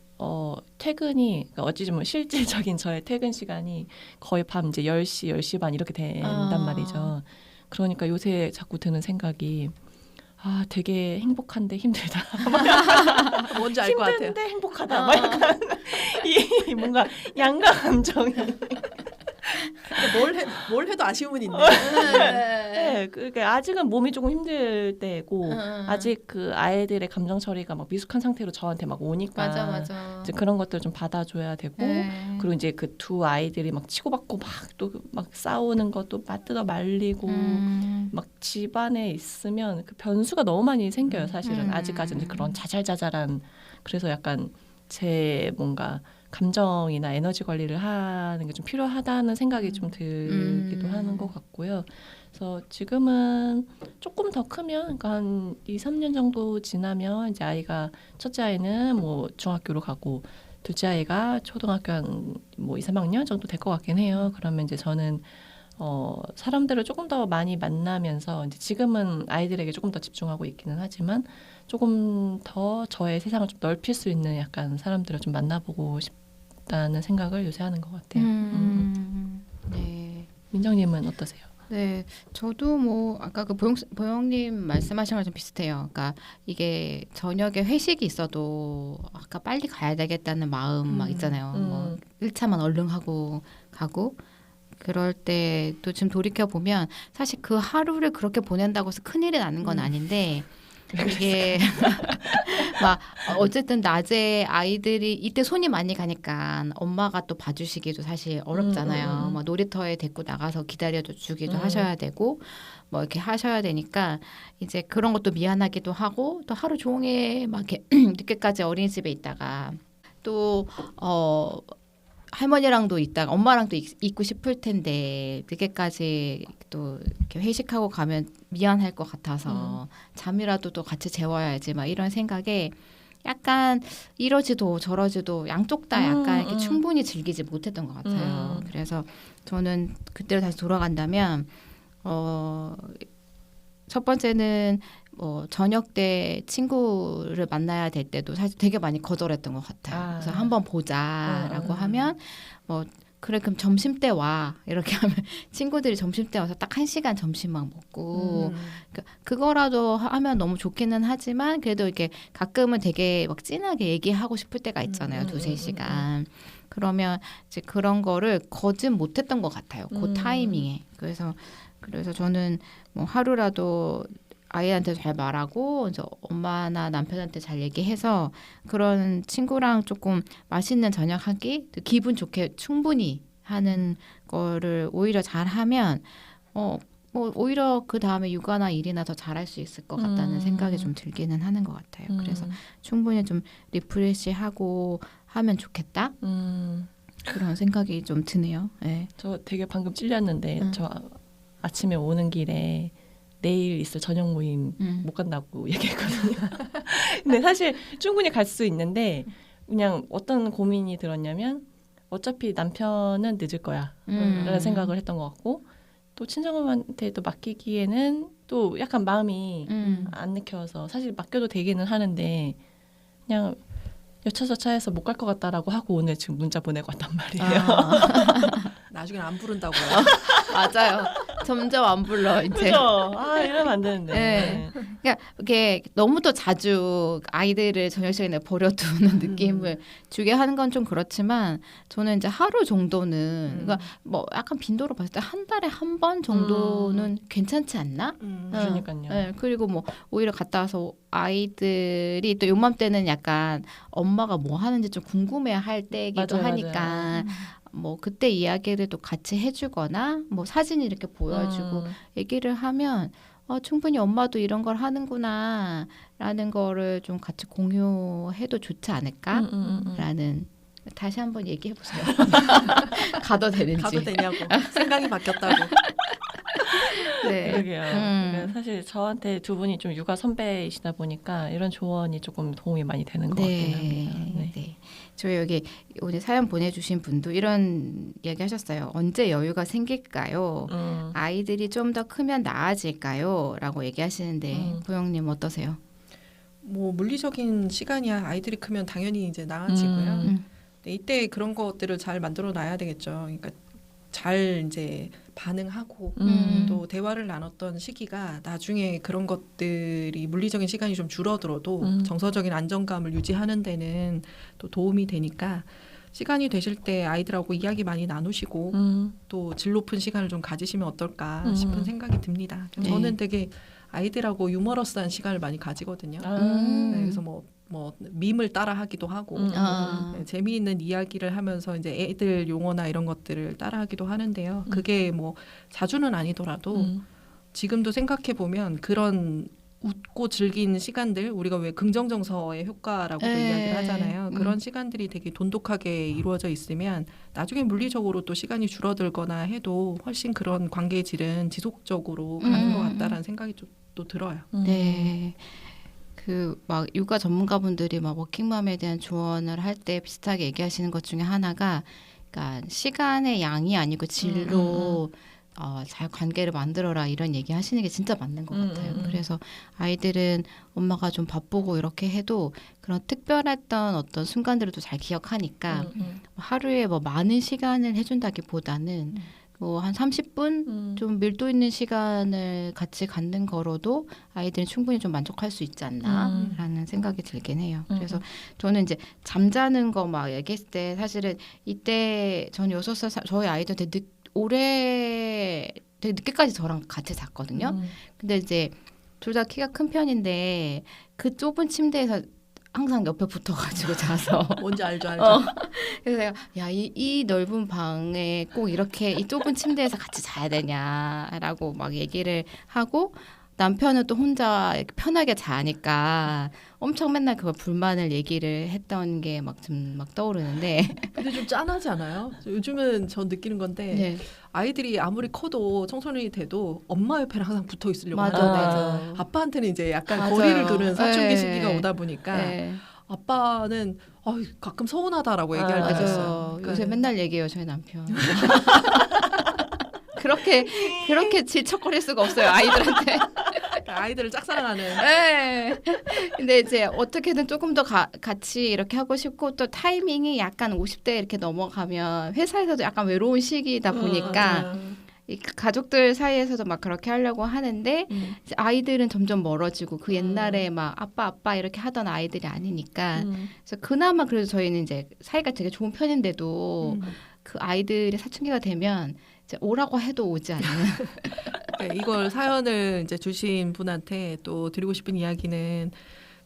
[SPEAKER 2] 퇴근이 그러니까 어찌 보면 실질적인 저의 퇴근 시간이 거의 밤 이제 10시, 10시 반 이렇게 된단 말이죠. 그러니까 요새 자꾸 드는 생각이 되게 행복한데 힘들다.
[SPEAKER 3] 뭔지 알 것 같아요.
[SPEAKER 2] 힘든데 행복하다. 막 약간 이 뭔가 양가 감정이.
[SPEAKER 3] 뭘 해도 아쉬움은 있네.
[SPEAKER 2] 네, 그러니까 아직은 몸이 조금 힘들 때고 아직 그 아이들의 감정 처리가 막 미숙한 상태로 저한테 막 오니까
[SPEAKER 1] 맞아.
[SPEAKER 2] 이제 그런 것들 좀 받아줘야 되고 그리고 이제 그 두 아이들이 막 치고받고 막 또 막 싸우는 것도 맞뜯어 말리고 막 집안에 있으면 그 변수가 너무 많이 생겨요. 사실은 아직까지는 그런 자잘자잘한 그래서 약간 제 뭔가 감정이나 에너지 관리를 하는 게 좀 필요하다는 생각이 좀 들기도 하는 것 같고요. 그래서 지금은 조금 더 크면 그러니까 한 2, 3년 정도 지나면 이제 아이가 첫째 아이는 뭐 중학교로 가고 둘째 아이가 초등학교 한 뭐 2, 3학년 정도 될 것 같긴 해요. 그러면 이제 저는 사람들을 조금 더 많이 만나면서 이제 지금은 아이들에게 조금 더 집중하고 있기는 하지만 조금 더 저의 세상을 좀 넓힐 수 있는 약간 사람들을 좀 만나보고 싶다는 생각을 요새 하는 것 같아요.
[SPEAKER 1] 네.
[SPEAKER 2] 민정님은 어떠세요?
[SPEAKER 1] 네, 저도 뭐 아까 그 보영님 말씀하신 거랑 좀 비슷해요. 그러니까 이게 저녁에 회식이 있어도 아까 빨리 가야 되겠다는 마음 막 있잖아요. 뭐 1차만 얼른 하고 가고 그럴 때 또 지금 돌이켜 보면 사실 그 하루를 그렇게 보낸다고 해서 큰일이 나는 건 아닌데 이게 막 어쨌든 낮에 아이들이 이때 손이 많이 가니까 엄마가 또 봐주시기도 사실 어렵잖아요. 뭐 놀이터에 데리고 나가서 기다려줘 주기도 하셔야 되고 뭐 이렇게 하셔야 되니까 이제 그런 것도 미안하기도 하고 또 하루 종일 막 이렇게 늦게까지 어린이집에 있다가 또 할머니랑도 있다가 엄마랑 또 있고 싶을 텐데 늦게까지 또 이렇게 회식하고 가면 미안할 것 같아서 잠이라도 또 같이 재워야지 막 이런 생각에 약간 이러지도 저러지도 양쪽 다 약간 이렇게 충분히 즐기지 못했던 것 같아요. 그래서 저는 그때로 다시 돌아간다면 첫 번째는 저녁 때 친구를 만나야 될 때도 사실 되게 많이 거절했던 것 같아요. 그래서 한번 보자라고 하면 그래 그럼 점심 때 와 이렇게 하면 친구들이 점심 때 와서 딱 1시간 점심만 먹고 그거라도 하면 너무 좋기는 하지만 그래도 이렇게 가끔은 되게 막 진하게 얘기하고 싶을 때가 있잖아요. 2-3시간. 그러면 이제 그런 거를 거짓 못했던 것 같아요. 그 타이밍에. 그래서 저는 뭐 하루라도 아이한테 잘 말하고 이제 엄마나 남편한테 잘 얘기해서 그런 친구랑 조금 맛있는 저녁 한 끼 기분 좋게 충분히 하는 거를 오히려 잘하면 뭐 오히려 그 다음에 육아나 일이나 더 잘할 수 있을 것 같다는 생각이 좀 들기는 하는 것 같아요. 그래서 충분히 좀 리프레시하고 하면 좋겠다. 그런 생각이 좀 드네요. 네.
[SPEAKER 2] 저 되게 방금 찔렸는데 저 아침에 오는 길에 내일 있을 저녁 모임 못 간다고 얘기했거든요. 근데 사실 충분히 갈 수 있는데 그냥 어떤 고민이 들었냐면 어차피 남편은 늦을 거야 라는 생각을 했던 것 같고 또 친정엄마한테 또 맡기기에는 또 약간 마음이 안 내켜서 사실 맡겨도 되기는 하는데 그냥 여차저차해서 못 갈 것 같다라고 하고 오늘 지금 문자 보내고 왔단 말이에요.
[SPEAKER 3] 나중에 안 부른다고요.
[SPEAKER 1] 맞아요. 점점 안 불러 이제.
[SPEAKER 2] 그죠? 이러면 안 되는데.
[SPEAKER 1] 네. 그러니까 이게 너무 또 자주 아이들을 저녁 시간에 버려두는 느낌을 주게 하는 건 좀 그렇지만 저는 이제 하루 정도는 그러니까 뭐 약간 빈도로 봤을 때 한 달에 한 번 정도는 괜찮지 않나?
[SPEAKER 2] 그러니까요.
[SPEAKER 1] 네. 그리고 뭐 오히려 갔다 와서 아이들이 또 요맘때는 약간 엄마가 뭐 하는지 좀 궁금해할 때이기도
[SPEAKER 2] 맞아요,
[SPEAKER 1] 하니까.
[SPEAKER 2] 맞아요.
[SPEAKER 1] 뭐 그때 이야기를 또 같이 해주거나 뭐 사진 이렇게 보여주고 얘기를 하면 충분히 엄마도 이런 걸 하는구나 라는 거를 좀 같이 공유해도 좋지 않을까 라는 다시 한번 얘기해 보세요. 가도 되는지.
[SPEAKER 3] 가도 되냐고. 생각이 바뀌었다고.
[SPEAKER 1] 네.
[SPEAKER 2] 그러게요. 그러니까 사실 저한테 두 분이 좀 육아 선배이시다 보니까 이런 조언이 조금 도움이 많이 되는 것 같긴 합니다. 네.
[SPEAKER 1] 네. 저희 여기 오늘 사연 보내주신 분도 이런 이야기 하셨어요. 언제 여유가 생길까요? 아이들이 좀 더 크면 나아질까요? 라고 얘기하시는데 보영님 어떠세요?
[SPEAKER 3] 뭐 물리적인 시간이야 아이들이 크면 당연히 이제 나아지고요. 근데 이때 그런 것들을 잘 만들어 놔야 되겠죠. 그러니까 잘 이제 반응하고 또 대화를 나눴던 시기가 나중에 그런 것들이 물리적인 시간이 좀 줄어들어도 정서적인 안정감을 유지하는 데는 또 도움이 되니까 시간이 되실 때 아이들하고 이야기 많이 나누시고 또 질 높은 시간을 좀 가지시면 어떨까 싶은 생각이 듭니다.
[SPEAKER 1] 네.
[SPEAKER 3] 저는 되게 아이들하고 유머러스한 시간을 많이 가지거든요. 네, 그래서 뭐 밈을 따라하기도 하고 네, 재미있는 이야기를 하면서 이제 애들 용어나 이런 것들을 따라하기도 하는데요. 그게 뭐 자주는 아니더라도 지금도 생각해 보면 그런 웃고 즐긴 시간들 우리가 왜 긍정정서의 효과라고도 이야기를 하잖아요. 그런 시간들이 되게 돈독하게 이루어져 있으면 나중에 물리적으로 또 시간이 줄어들거나 해도 훨씬 그런 관계의 질은 지속적으로 가는 것 같다라는 생각이 또 들어요.
[SPEAKER 1] 네. 그 막 육아 전문가분들이 막 워킹맘에 대한 조언을 할 때 비슷하게 얘기하시는 것 중에 하나가 그러니까 시간의 양이 아니고 질로 잘 관계를 만들어라 이런 얘기 하시는 게 진짜 맞는 것 같아요. 그래서 아이들은 엄마가 좀 바쁘고 이렇게 해도 그런 특별했던 어떤 순간들을 또 잘 기억하니까 하루에 뭐 많은 시간을 해준다기보다는 뭐 한 30분 좀 밀도 있는 시간을 같이 갖는 거로도 아이들은 충분히 좀 만족할 수 있지 않나라는 생각이 들긴 해요. 그래서 저는 이제 잠자는 거 막 얘기했을 때 사실은 이때 저는 6살 저희 아이들 되게 되게 늦게까지 저랑 같이 잤거든요. 근데 이제 둘 다 키가 큰 편인데 그 좁은 침대에서 항상 옆에 붙어가지고 자서
[SPEAKER 3] 뭔지 알죠.
[SPEAKER 1] 그래서 내가 야, 이 넓은 방에 꼭 이렇게 이 좁은 침대에서 같이 자야 되냐라고 막 얘기를 하고 남편은 또 혼자 이렇게 편하게 자니까 엄청 맨날 그걸 불만을 얘기를 했던 게 막 좀 막 떠오르는데
[SPEAKER 3] 근데 좀 짠하지 않아요? 요즘은 전 느끼는 건데
[SPEAKER 1] 네.
[SPEAKER 3] 아이들이 아무리 커도 청소년이 돼도 엄마 옆에는 항상 붙어 있으려고
[SPEAKER 1] 맞아,
[SPEAKER 3] 하는데
[SPEAKER 1] 맞아.
[SPEAKER 3] 아빠한테는 이제 약간
[SPEAKER 1] 맞아요.
[SPEAKER 3] 거리를 두는 사춘기
[SPEAKER 1] 네.
[SPEAKER 3] 시기가 오다 보니까
[SPEAKER 1] 네.
[SPEAKER 3] 아빠는 가끔 서운하다라고 얘기할 때가
[SPEAKER 1] 맞아요.
[SPEAKER 3] 있어요. 그러니까
[SPEAKER 1] 요새 맨날 얘기해요 저희 남편. 그렇게 질척거릴 수가 없어요 아이들한테.
[SPEAKER 3] 아이들을 짝사랑하는.
[SPEAKER 1] 네. 근데 이제 어떻게든 조금 더 같이 이렇게 하고 싶고 또 타이밍이 약간 50대 이렇게 넘어가면 회사에서도 약간 외로운 시기이다 보니까 이 가족들 사이에서도 막 그렇게 하려고 하는데 이제 아이들은 점점 멀어지고 그 옛날에 막 아빠 이렇게 하던 아이들이 아니니까 그래서 그나마 그래도 저희는 이제 사이가 되게 좋은 편인데도 그 아이들이 사춘기가 되면 이제 오라고 해도 오지 않는.
[SPEAKER 3] 네, 이걸 사연을 이제 주신 분한테 또 드리고 싶은 이야기는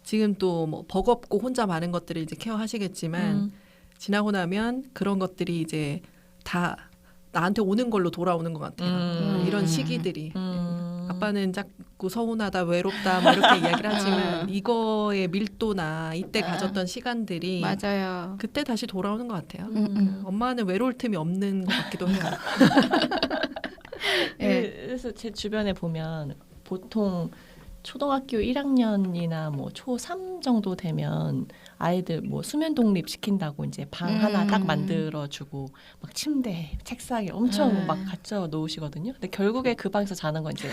[SPEAKER 3] 지금 또 뭐 버겁고 혼자 많은 것들을 이제 케어하시겠지만 지나고 나면 그런 것들이 이제 다 나한테 오는 걸로 돌아오는 것 같아요. 이런 시기들이. 아빠는 자꾸 서운하다, 외롭다, 뭐 이렇게 이야기를 하지만 이거의 밀도나 이때 가졌던 시간들이
[SPEAKER 1] 맞아요.
[SPEAKER 3] 그때 다시 돌아오는 것 같아요. 엄마는 외로울 틈이 없는 것 같기도 해요.
[SPEAKER 2] 그래서 제 주변에 보면 보통 초등학교 1학년이나 뭐 초3 정도 되면 아이들 뭐 수면 독립 시킨다고 이제 방 하나 딱 만들어주고 막 침대, 책상에 엄청 막 갖춰 놓으시거든요. 근데 결국에 그 방에서 자는 건 이제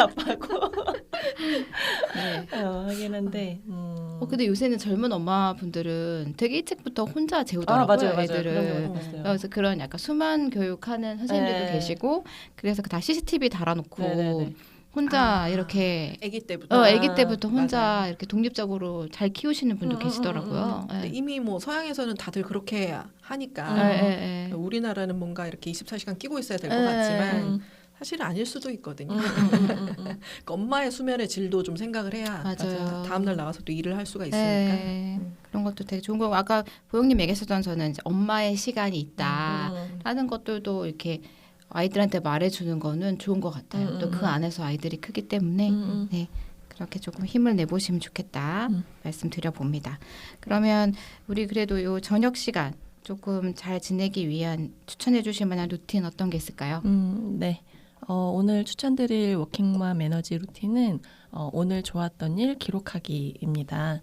[SPEAKER 2] 아빠고
[SPEAKER 1] 네.
[SPEAKER 2] 하긴 한데.
[SPEAKER 1] 근데 요새는 젊은 엄마분들은 되게 일찍부터 혼자 재우더라고요, 애들을. 그래서 그런 약간 수면 교육하는 선생님들도 계시고 그래서 다 CCTV 달아놓고
[SPEAKER 2] 네네네.
[SPEAKER 1] 혼자 이렇게
[SPEAKER 3] 아기 때부터.
[SPEAKER 1] 아기 때부터 혼자
[SPEAKER 3] 맞아요.
[SPEAKER 1] 이렇게 독립적으로 잘 키우시는 분도 계시더라고요.
[SPEAKER 3] 근데 이미 뭐 서양에서는 다들 그렇게 하니까
[SPEAKER 1] 네.
[SPEAKER 3] 우리나라는 뭔가 이렇게 24시간 끼고 있어야 될 것 같지만 사실은 아닐 수도 있거든요. 그러니까 엄마의 수면의 질도 좀 생각을 해야
[SPEAKER 1] 맞아요.
[SPEAKER 3] 다음날 나가서 또 일을 할 수가 있으니까.
[SPEAKER 1] 네. 그런 것도 되게 좋은 거고 아까 보영님 얘기했었던 저는 이제 엄마의 시간이 있다라는 것들도 이렇게 아이들한테 말해주는 거는 좋은 것 같아요. 또 그 안에서 아이들이 크기 때문에 네, 그렇게 조금 힘을 내보시면 좋겠다 말씀드려봅니다. 그러면 우리 그래도 요 저녁 시간 조금 잘 지내기 위한 추천해 주실 만한 루틴 어떤 게 있을까요?
[SPEAKER 2] 네. 오늘 추천드릴 워킹맘 에너지 루틴은 오늘 좋았던 일 기록하기입니다.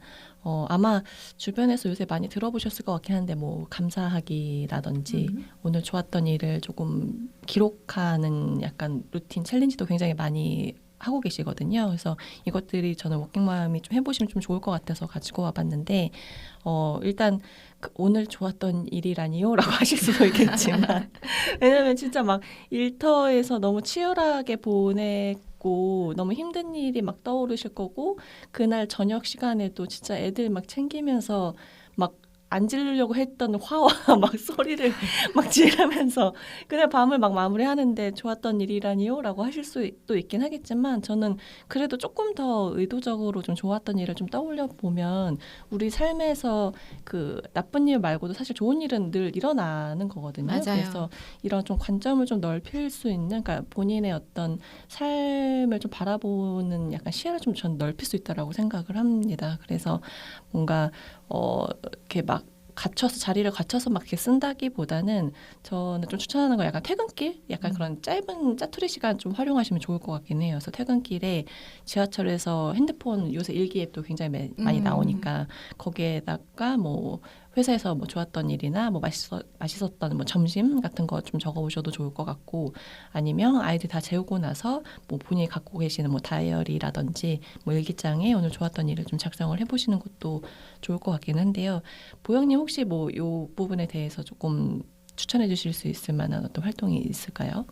[SPEAKER 2] 아마 주변에서 요새 많이 들어보셨을 것 같긴 한데 뭐 감사하기라든지 오늘 좋았던 일을 조금 기록하는 약간 루틴 챌린지도 굉장히 많이 하고 계시거든요. 그래서 이것들이 저는 워킹맘이 좀 해보시면 좀 좋을 것 같아서 가지고 와봤는데 일단 오늘 좋았던 일이라니요? 라고 하실 수도 있겠지만 왜냐면 진짜 막 일터에서 너무 치열하게 보냈고 너무 힘든 일이 막 떠오르실 거고 그날 저녁 시간에도 진짜 애들 막 챙기면서 막 안 지르려고 했던 화와 막 소리를 막 지르면서 그냥 밤을 막 마무리하는데 좋았던 일이라니요? 라고 하실 수도 있긴 하겠지만 저는 그래도 조금 더 의도적으로 좀 좋았던 일을 좀 떠올려 보면 우리 삶에서 그 나쁜 일 말고도 사실 좋은 일은 늘 일어나는 거거든요.
[SPEAKER 1] 맞아요.
[SPEAKER 2] 그래서 이런 좀 관점을 좀 넓힐 수 있는 그러니까 본인의 어떤 삶을 좀 바라보는 약간 시야를 좀 전 넓힐 수 있다라고 생각을 합니다. 그래서 뭔가 이렇게 막 자리를 갖춰서 막 이렇게 쓴다기보다는 저는 좀 추천하는 거 약간 퇴근길? 약간 그런 짧은 짜투리 시간 좀 활용하시면 좋을 것 같긴 해요. 그래서 퇴근길에 지하철에서 핸드폰 요새 일기 앱도 굉장히 많이 나오니까 거기에다가 뭐 회사에서 뭐 좋았던 일이나 뭐 맛있었던 뭐 점심 같은 거 좀 적어보셔도 좋을 것 같고 아니면 아이들 다 재우고 나서 뭐 본인이 갖고 계시는 뭐 다이어리라든지 뭐 일기장에 오늘 좋았던 일을 좀 작성을 해보시는 것도 좋을 것 같긴 한데요. 보영님 혹시 뭐 요 부분에 대해서 조금 추천해 주실 수 있을 만한 어떤 활동이 있을까요?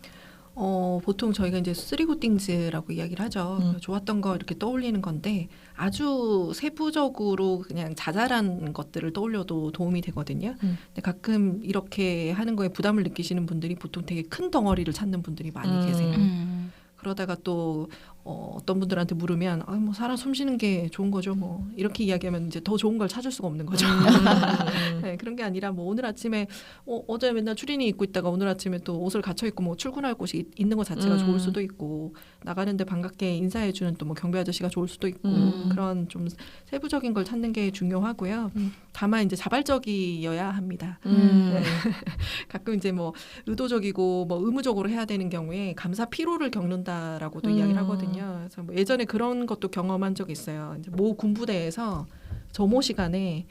[SPEAKER 3] 보통 저희가 이제 쓰리굿띵즈라고 이야기를 하죠. 좋았던 거 이렇게 떠올리는 건데 아주 세부적으로 그냥 자잘한 것들을 떠올려도 도움이 되거든요. 근데 가끔 이렇게 하는 거에 부담을 느끼시는 분들이 보통 되게 큰 덩어리를 찾는 분들이 많이 계세요. 그러다가 또 어떤 분들한테 물으면 뭐 살아 숨쉬는 게 좋은 거죠 뭐 이렇게 이야기하면 이제 더 좋은 걸 찾을 수가 없는 거죠. 네, 그런 게 아니라 뭐 오늘 아침에 어제 맨날 추리닝 입고 있다가 오늘 아침에 또 옷을 갖춰 입고 뭐 출근할 곳이 있는 것 자체가 좋을 수도 있고 나가는데 반갑게 인사해주는 또 뭐 경비 아저씨가 좋을 수도 있고 그런 좀 세부적인 걸 찾는 게 중요하고요. 다만 이제 자발적이어야 합니다. 네. 가끔 이제 뭐 의도적이고 뭐 의무적으로 해야 되는 경우에 감사 피로를 겪는다라고도 이야기를 하거든요. 그래서 뭐 예전에 그런 것도 경험한 적이 있어요. 이제 모 군부대에서 점호 시간에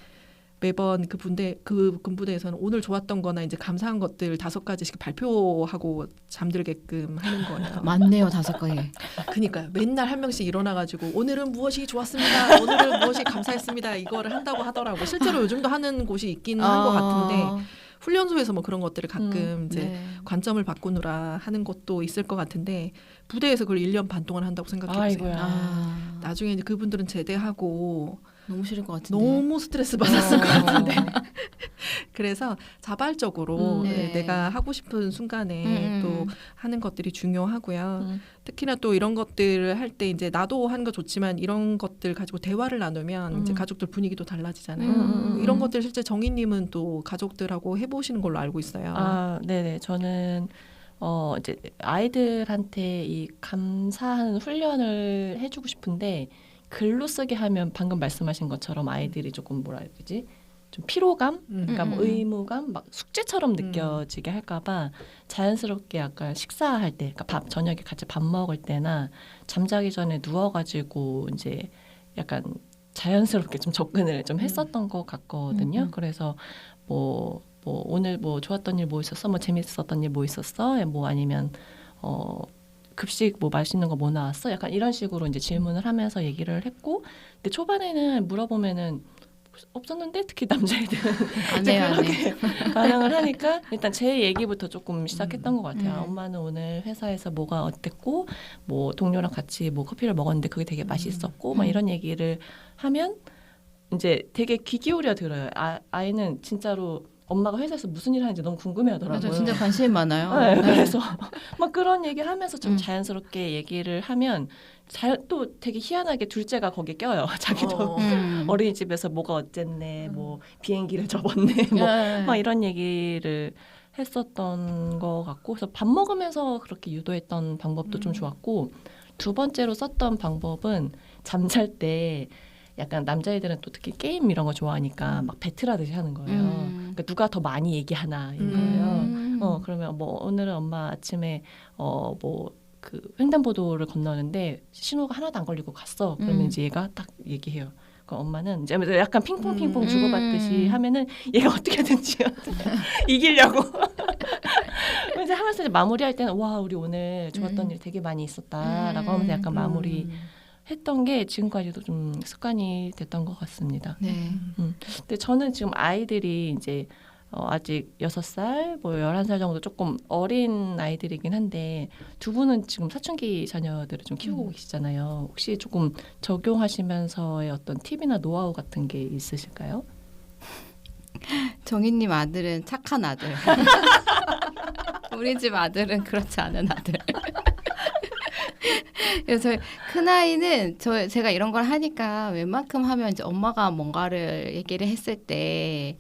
[SPEAKER 3] 매번 그 군부대에서는 오늘 좋았던 거나 이제 감사한 것들 5가지씩 발표하고 잠들게끔 하는 거예요.
[SPEAKER 1] 많네요, 5가지.
[SPEAKER 3] 그러니까요. 맨날 한 명씩 일어나가지고 오늘은 무엇이 좋았습니다. 오늘은 무엇이 감사했습니다. 이거를 한다고 하더라고요. 실제로 요즘도 하는 곳이 있기는 한 것 같은데 훈련소에서 뭐 그런 것들을 가끔 이제 관점을 바꾸느라 하는 것도 있을 것 같은데 부대에서 그걸 1년 반 동안 한다고 생각해보세요. 나중에 이제 그분들은 제대하고
[SPEAKER 1] 너무 싫을 것 같은데.
[SPEAKER 3] 너무 스트레스 받았을 것 같은데. 그래서 자발적으로 내가 하고 싶은 순간에 또 하는 것들이 중요하고요. 특히나 또 이런 것들을 할 때 이제 나도 하는 거 좋지만 이런 것들 가지고 대화를 나누면 이제 가족들 분위기도 달라지잖아요. 이런 것들 실제 정희님은 또 가족들하고 해보시는 걸로 알고 있어요.
[SPEAKER 2] 네네. 저는 이제 아이들한테 이 감사하는 훈련을 해주고 싶은데 글로 쓰게 하면 방금 말씀하신 것처럼 아이들이 조금 뭐라 해야 되지? 좀 피로감, 그러니까 뭐 의무감, 막 숙제처럼 느껴지게 할까봐 자연스럽게 약간 식사할 때, 그러니까 저녁에 같이 밥 먹을 때나 잠자기 전에 누워가지고 이제 약간 자연스럽게 좀 접근을 좀 했었던 것 같거든요. 그래서 뭐 오늘 뭐 좋았던 일 뭐 있었어? 뭐 재밌었던 일 뭐 있었어? 뭐 아니면 급식 뭐 맛있는 거 뭐 나왔어? 약간 이런 식으로 이제 질문을 하면서 얘기를 했고, 근데 초반에는 물어보면은 없었는데 특히 남자애들은
[SPEAKER 1] 안 해요, 안
[SPEAKER 2] 그렇게
[SPEAKER 1] 해요.
[SPEAKER 2] 반응을 하니까 일단 제 얘기부터 조금 시작했던 것 같아요. 엄마는 오늘 회사에서 뭐가 어땠고, 뭐 동료랑 같이 뭐 커피를 먹었는데 그게 되게 맛있었고, 막 이런 얘기를 하면 이제 되게 귀 기울여 들어요. 아이는 진짜로 엄마가 회사에서 무슨 일 하는지 너무 궁금해하더라고요.
[SPEAKER 1] 맞아, 진짜 관심이 많아요.
[SPEAKER 2] 네, 그래서 막 그런 얘기 하면서 좀 자연스럽게 얘기를 하면 또 되게 희한하게 둘째가 거기에 껴요. 자기도 어린이집에서 뭐가 어쨌네, 뭐 비행기를 접었네, 뭐 막 이런 얘기를 했었던 것 같고, 그래서 밥 먹으면서 그렇게 유도했던 방법도 좀 좋았고, 두 번째로 썼던 방법은 잠잘 때 약간 남자애들은 또 특히 게임 이런 거 좋아하니까 막 배틀하듯이 하는 거예요. 그러니까 누가 더 많이 얘기하나 이런 거예요. 그러면 뭐 오늘은 엄마 아침에 뭐 그 횡단보도를 건너는데 신호가 하나도 안 걸리고 갔어. 그러면 이제 얘가 딱 얘기해요. 그럼 엄마는 이제 약간 핑퐁 주고받듯이 하면은 얘가 어떻게든지 이기려고 이제 하면서 이제 마무리할 때는 와 우리 오늘 좋았던 일 되게 많이 있었다라고 하면서 약간 마무리 했던 게 지금까지도 좀 습관이 됐던 것 같습니다.
[SPEAKER 1] 네.
[SPEAKER 2] 근데 저는 지금 아이들이 이제 아직 6살, 뭐 11살 정도 조금 어린 아이들이긴 한데 두 분은 지금 사춘기 자녀들을 좀 키우고 계시잖아요. 혹시 조금 적용하시면서의 어떤 팁이나 노하우 같은 게 있으실까요?
[SPEAKER 1] 정희님 아들은 착한 아들. 우리 집 아들은 그렇지 않은 아들. 그래서 큰 아이는 제가 이런 걸 하니까 웬만큼 하면 이제 엄마가 뭔가를 얘기를 했을 때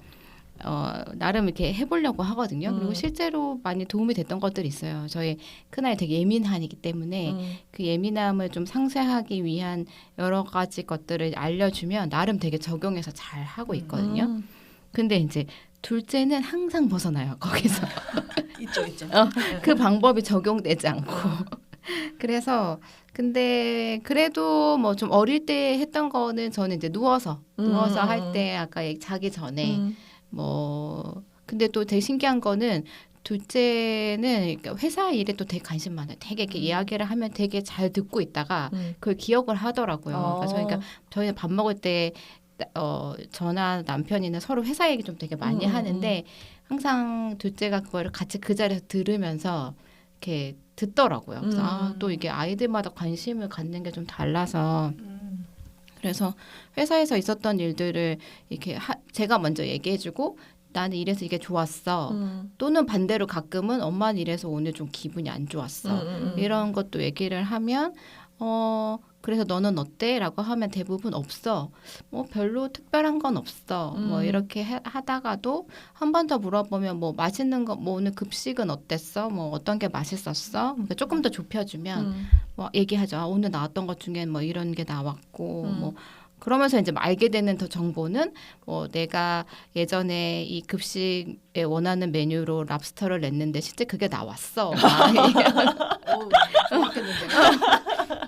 [SPEAKER 1] 나름 이렇게 해보려고 하거든요. 그리고 실제로 많이 도움이 됐던 것들이 있어요. 저희 큰아이 되게 예민하기 때문에 그 예민함을 좀 상쇄하기 위한 여러 가지 것들을 알려주면 나름 되게 적용해서 잘 하고 있거든요. 근데 이제 둘째는 항상 벗어나요. 거기서.
[SPEAKER 3] 있죠.
[SPEAKER 1] 그 방법이 적용되지 않고. 그래서 근데 그래도 뭐 좀 어릴 때 했던 거는 저는 이제 누워서 할 때 아까 자기 전에 뭐 근데 또 되게 신기한 거는 둘째는 회사 일에 또 되게 관심 많아요. 되게 이렇게 이야기를 하면 되게 잘 듣고 있다가 그걸 기억을 하더라고요. 그러니까 저희는 밥 먹을 때 저나 남편이나 서로 회사 얘기 좀 되게 많이 하는데 항상 둘째가 그거를 같이 그 자리에서 들으면서 이렇게 듣더라고요. 그래서 또 이게 아이들마다 관심을 갖는 게 좀 달라서 그래서 회사에서 있었던 일들을 이렇게 제가 먼저 얘기해주고 나는 이래서 이게 좋았어. 또는 반대로 가끔은 엄마는 이래서 오늘 좀 기분이 안 좋았어. 이런 것도 얘기를 하면 그래서 너는 어때? 라고 하면 대부분 없어. 뭐 별로 특별한 건 없어. 뭐 이렇게 하다가도 한 번 더 물어보면 뭐 맛있는 거, 뭐 오늘 급식은 어땠어? 뭐 어떤 게 맛있었어? 그러니까 조금 더 좁혀주면 뭐 얘기하죠. 아, 오늘 나왔던 것 중에 뭐 이런 게 나왔고 뭐 그러면서 이제 알게 되는 더 정보는 내가 예전에 이 급식에 원하는 메뉴로 랍스터를 냈는데 실제 그게 나왔어.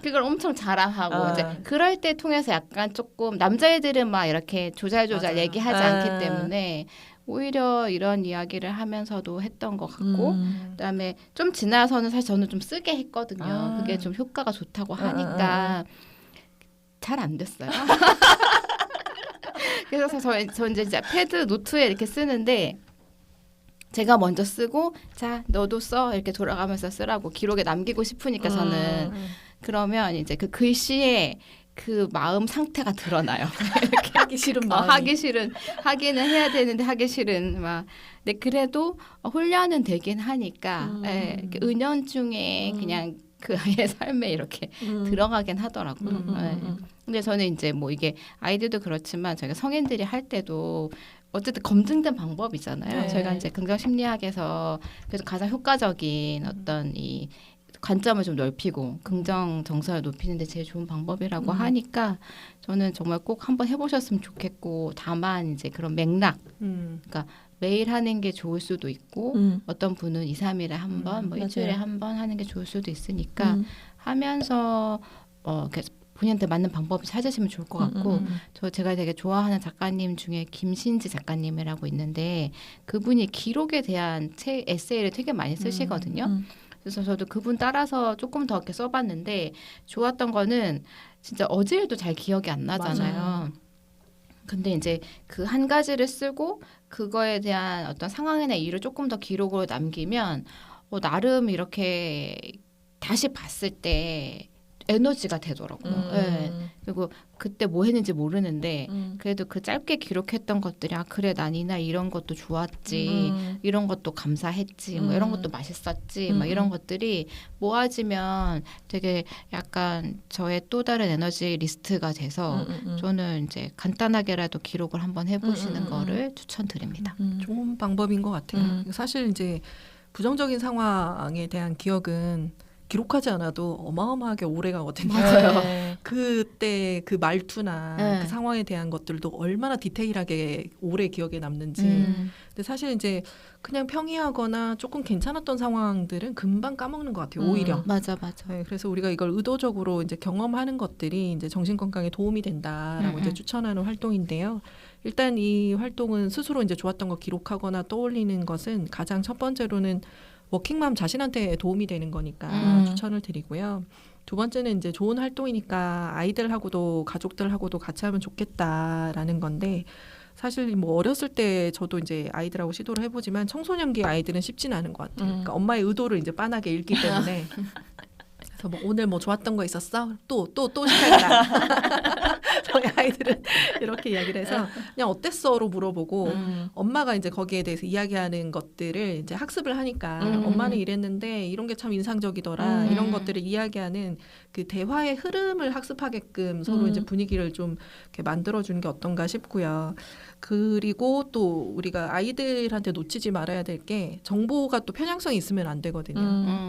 [SPEAKER 1] 그걸 엄청 자랑하고 이제 그럴 때 통해서 약간 조금 남자애들은 막 이렇게 조잘조잘 얘기하지 않기 때문에 오히려 이런 이야기를 하면서도 했던 것 같고 그다음에 좀 지나서는 사실 저는 좀 쓰게 했거든요. 그게 좀 효과가 좋다고 하니까 잘 안 됐어요. 그래서 저 이제 패드 노트에 이렇게 쓰는데 제가 먼저 쓰고 자 너도 써 이렇게 돌아가면서 쓰라고 기록에 남기고 싶으니까 저는 그러면 이제 그 글씨에 그 마음 상태가 드러나요.
[SPEAKER 3] 하기 싫은 마음이.
[SPEAKER 1] 하기는 해야 되는데 하기 싫은 막. 근데 그래도 훈련은 되긴 하니까 은연중에 그냥 그 아이의 삶에 이렇게 들어가긴 하더라고요. 근데 저는 이제 뭐 이게 아이들도 그렇지만 저희가 성인들이 할 때도 어쨌든 검증된 방법이잖아요. 저희가 이제 긍정심리학에서 그래서 가장 효과적인 어떤 이 관점을 좀 넓히고 긍정 정서를 높이는 데 제일 좋은 방법이라고 하니까 저는 정말 꼭 한번 해보셨으면 좋겠고 다만 이제 그런 맥락 그러니까 매일 하는 게 좋을 수도 있고 어떤 분은 2, 3일에 한 번, 뭐 일주일에 한 번 하는 게 좋을 수도 있으니까 하면서 본인한테 맞는 방법을 찾으시면 좋을 것 같고 제가 되게 좋아하는 작가님 중에 김신지 작가님이라고 있는데 그분이 기록에 대한 에세이를 되게 많이 쓰시거든요. 그래서 저도 그분 따라서 조금 더 이렇게 써봤는데 좋았던 거는 진짜 어제 일도 잘 기억이 안 나잖아요. 맞아요. 근데 이제 그 한 가지를 쓰고 그거에 대한 어떤 상황이나 이유를 조금 더 기록으로 남기면 나름 이렇게 다시 봤을 때 에너지가 되더라고요. 네. 그리고 그때 뭐 했는지 모르는데 그래도 그 짧게 기록했던 것들이 그래 난 이날 이런 것도 좋았지 이런 것도 감사했지 뭐 이런 것도 맛있었지 뭐 이런 것들이 모아지면 되게 약간 저의 또 다른 에너지 리스트가 돼서 저는 이제 간단하게라도 기록을 한번 해보시는 거를 추천드립니다.
[SPEAKER 3] 좋은 방법인 것 같아요. 사실 이제 부정적인 상황에 대한 기억은 기록하지 않아도 어마어마하게 오래 가거든요.
[SPEAKER 2] 맞아요.
[SPEAKER 3] 그때 그 말투나
[SPEAKER 1] 네.
[SPEAKER 3] 그 상황에 대한 것들도 얼마나 디테일하게 오래 기억에 남는지. 근데 사실 이제 그냥 평이하거나 조금 괜찮았던 상황들은 금방 까먹는 것 같아요. 오히려.
[SPEAKER 1] 맞아.
[SPEAKER 3] 네, 그래서 우리가 이걸 의도적으로 이제 경험하는 것들이 이제 정신 건강에 도움이 된다라고 이제 추천하는 활동인데요. 일단 이 활동은 스스로 이제 좋았던 거 기록하거나 떠올리는 것은 가장 첫 번째로는 워킹맘 자신한테 도움이 되는 거니까 추천을 드리고요. 두 번째는 이제 좋은 활동이니까 아이들하고도 가족들하고도 같이 하면 좋겠다라는 건데 사실 뭐 어렸을 때 저도 이제 아이들하고 시도를 해보지만 청소년기 아이들은 쉽지는 않은 것 같아요. 그러니까 엄마의 의도를 이제 빤하게 읽기 때문에 그래서 뭐 오늘 뭐 좋았던 거 있었어? 또 시작이다. 저희 아이들은 이렇게 이야기를 해서 그냥 어땠어로 물어보고 엄마가 이제 거기에 대해서 이야기하는 것들을 이제 학습을 하니까 엄마는 이랬는데 이런 게 참 인상적이더라. 이런 것들을 이야기하는 그 대화의 흐름을 학습하게끔 서로 이제 분위기를 좀 이렇게 만들어주는 게 어떤가 싶고요. 그리고 또 우리가 아이들한테 놓치지 말아야 될 게 정보가 또 편향성이 있으면 안 되거든요.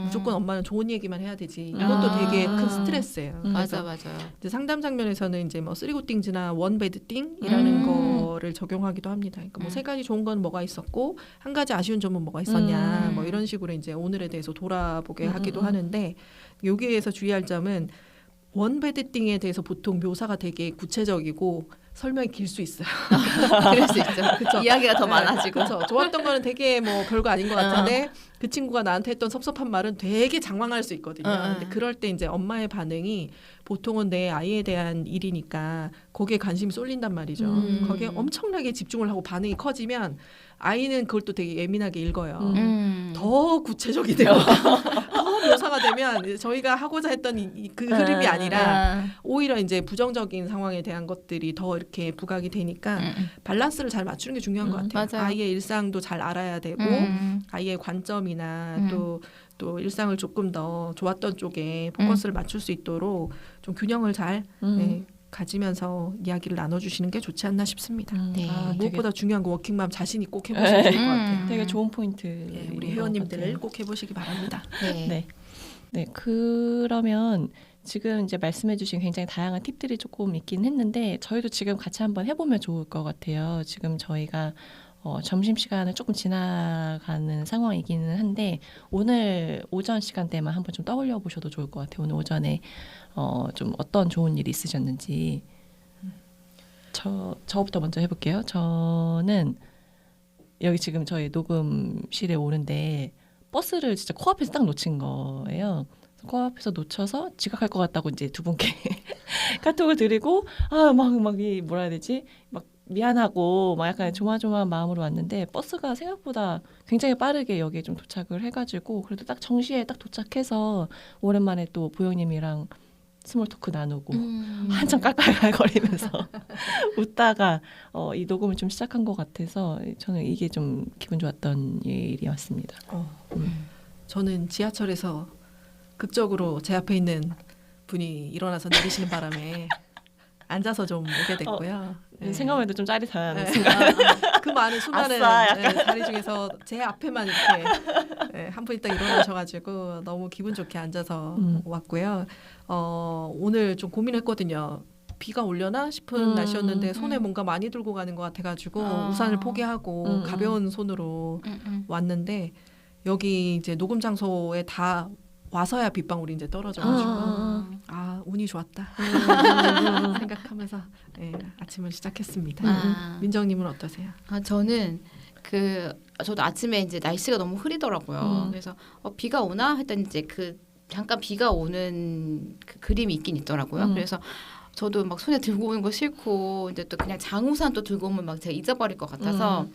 [SPEAKER 3] 무조건 엄마는 좋은 얘기만 해야 되지. 이것도 되게 큰 스트레스예요.
[SPEAKER 1] 맞아요.
[SPEAKER 3] 이제 상담 장면에서는 이제 뭐 쓰리굿띵즈나 원 배드 띵이라는 거를 적용하기도 합니다. 그러니까 뭐 세 가지 좋은 건 뭐가 있었고 한 가지 아쉬운 점은 뭐가 있었냐. 뭐 이런 식으로 이제 오늘에 대해서 돌아보게 하기도 하는데 여기에서 주의할 점은 원 배드 띵에 대해서 보통 묘사가 되게 구체적이고 설명이 길 수 있어요.
[SPEAKER 1] 그럴 수 있죠.
[SPEAKER 3] 그쵸?
[SPEAKER 1] 이야기가 더 많아지고.
[SPEAKER 3] 그렇죠. 좋았던 거는 되게 뭐 별거 아닌 것 같은데 그 친구가 나한테 했던 섭섭한 말은 되게 장황할 수 있거든요. 근데 그럴 때 이제 엄마의 반응이 보통은 내 아이에 대한 일이니까 거기에 관심이 쏠린단 말이죠. 거기에 엄청나게 집중을 하고 반응이 커지면 아이는 그걸 또 되게 예민하게 읽어요. 더 구체적이 되고 더 묘사가 되면 이제 저희가 하고자 했던 그 흐름이 아니라 오히려 이제 부정적인 상황에 대한 것들이 더 이렇게 부각이 되니까 밸런스를 잘 맞추는 게 중요한 것 같아요.
[SPEAKER 1] 맞아요.
[SPEAKER 3] 아이의 일상도 잘 알아야 되고 아이의 관점이나 또 일상을 조금 더 좋았던 쪽에 포커스를 맞출 수 있도록 좀 균형을 잘 네, 가지면서 이야기를 나눠주시는 게 좋지 않나 싶습니다.
[SPEAKER 1] 네.
[SPEAKER 3] 무엇보다 중요한 거 워킹맘 자신이 꼭 해보시면 좋을 것 같아요.
[SPEAKER 2] 되게 좋은 포인트.
[SPEAKER 3] 예, 우리 회원님들 꼭 해보시기 바랍니다.
[SPEAKER 1] 네.
[SPEAKER 2] 네, 그러면 지금 이제 말씀해주신 굉장히 다양한 팁들이 조금 있긴 했는데 저희도 지금 같이 한번 해보면 좋을 것 같아요. 지금 저희가 점심시간을 조금 지나가는 상황이기는 한데 오늘 오전 시간대만 한번 좀 떠올려 보셔도 좋을 것 같아요. 오늘 오전에 좀 어떤 좋은 일이 있으셨는지 저부터 먼저 해볼게요. 저는 여기 지금 저희 녹음실에 오는데 버스를 진짜 코앞에서 딱 놓친 거예요. 코앞에서 놓쳐서 지각할 것 같다고 이제 두 분께 카톡을 드리고 막 이 뭐라 해야 되지? 막 미안하고 막 약간 조마조마한 마음으로 왔는데 버스가 생각보다 굉장히 빠르게 여기에 좀 도착을 해가지고 그래도 딱 정시에 딱 도착해서 오랜만에 또 보영님이랑 스몰 토크 나누고 한참 깔깔깔거리면서 웃다가 이 녹음을 좀 시작한 것 같아서 저는 이게 좀 기분 좋았던 일이었습니다.
[SPEAKER 3] 저는 지하철에서 극적으로 제 앞에 있는 분이 일어나서 내리시는 바람에 앉아서 좀 오게 됐고요. 네.
[SPEAKER 2] 생각만 해도 좀 짜릿한
[SPEAKER 3] 네.
[SPEAKER 2] 순간.
[SPEAKER 3] 그 많은 수많은
[SPEAKER 2] 아싸,
[SPEAKER 3] 자리 중에서 제 앞에만 이렇게 한 분이 딱 일어나셔가지고 너무 기분 좋게 앉아서 왔고요. 오늘 좀 고민했거든요. 비가 오려나 싶은 날씨였는데 손에 뭔가 많이 들고 가는 것 같아가지고 우산을 포기하고 가벼운 손으로 왔는데 여기 이제 녹음 장소에 다 와서야 빗방울이 이제 떨어져가지고 운이 좋았다 생각하면서 네, 아침을 시작했습니다. 민정님은 어떠세요?
[SPEAKER 1] 저는 저도 아침에 이제 날씨가 너무 흐리더라고요. 그래서 비가 오나 했더니 이제 그 잠깐 비가 오는 그 그림이 있긴 있더라고요. 그래서 저도 막 손에 들고 오는 거 싫고 이제 또 그냥 장우산 또 들고 오면 막 제가 잊어버릴 것 같아서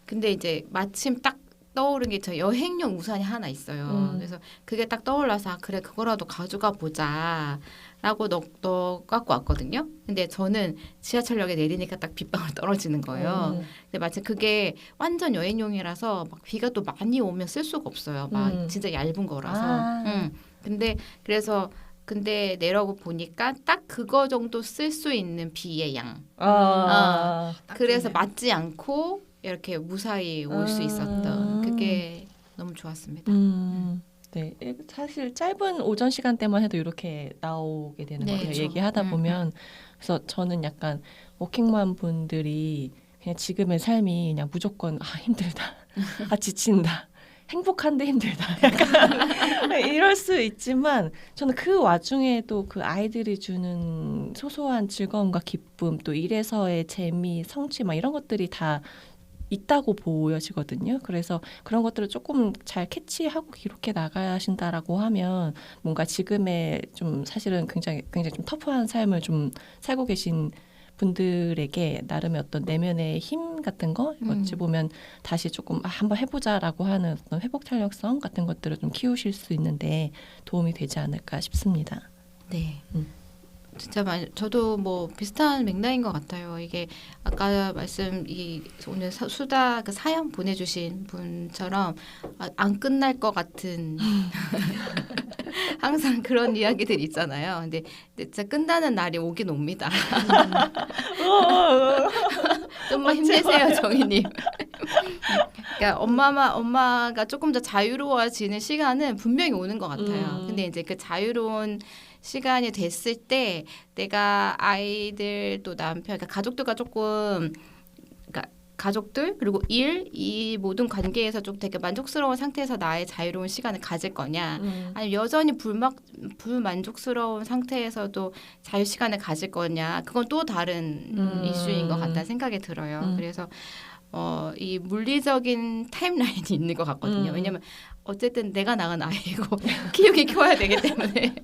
[SPEAKER 1] 근데 이제 마침 딱 떠오른 게 저 여행용 우산이 하나 있어요. 그래서 그게 딱 떠올라서 그래 그거라도 가져가 보자 라고 넣어 갖고 왔거든요. 근데 저는 지하철역에 내리니까 딱 빗방울 떨어지는 거예요. 근데 마침 그게 완전 여행용이라서 막 비가 또 많이 오면 쓸 수가 없어요. 막 진짜 얇은 거라서. 근데 내려고 보니까 딱 그거 정도 쓸 수 있는 비의 양. 그래서 맞지 않고 이렇게 무사히 올 수 있었던 그게 너무 좋았습니다.
[SPEAKER 2] 네, 사실 짧은 오전 시간대만 해도 이렇게 나오게 되는
[SPEAKER 1] 네,
[SPEAKER 2] 거예요.
[SPEAKER 1] 그렇죠.
[SPEAKER 2] 얘기하다 보면. 그래서 저는 약간 워킹맘 분들이 그냥 지금의 삶이 그냥 무조건 힘들다, 지친다, 행복한데 힘들다, 약간 이럴 수 있지만 저는 그 와중에도 그 아이들이 주는 소소한 즐거움과 기쁨, 또 일에서의 재미, 성취 막 이런 것들이 다 있다고 보여지거든요. 그래서 그런 것들을 조금 잘 캐치하고 이렇게 나가신다라고 하면 뭔가 지금의 좀 사실은 굉장히 좀 터프한 삶을 좀 살고 계신 분들에게 나름의 어떤 내면의 힘 같은 거 어찌 보면 다시 조금 한번 해보자라고 하는 어떤 회복 탄력성 같은 것들을 좀 키우실 수 있는데 도움이 되지 않을까 싶습니다.
[SPEAKER 1] 네. 진짜 저도 뭐 비슷한 맥락인 것 같아요. 이게 아까 오늘 수다 그 사연 보내주신 분처럼 안 끝날 것 같은 항상 그런 이야기들 있잖아요. 근데 진짜 끝나는 날이 오긴 옵니다. 좀만 힘내세요, 정희님. 그러니까 엄마가 조금 더 자유로워지는 시간은 분명히 오는 것 같아요. 근데 이제 그 자유로운 시간이 됐을 때 내가 아이들 또 남편, 그러니까 가족들과 조금, 그러니까 가족들 그리고 이 모든 관계에서 좀 되게 만족스러운 상태에서 나의 자유로운 시간을 가질 거냐, 아니면 여전히 불만족스러운 상태에서도 자유 시간을 가질 거냐, 그건 또 다른 이슈인 것 같다는 생각이 들어요. 그래서 이 물리적인 타임라인이 있는 것 같거든요. 왜냐면 어쨌든 내가 낳은 아이고 키워야 되기 때문에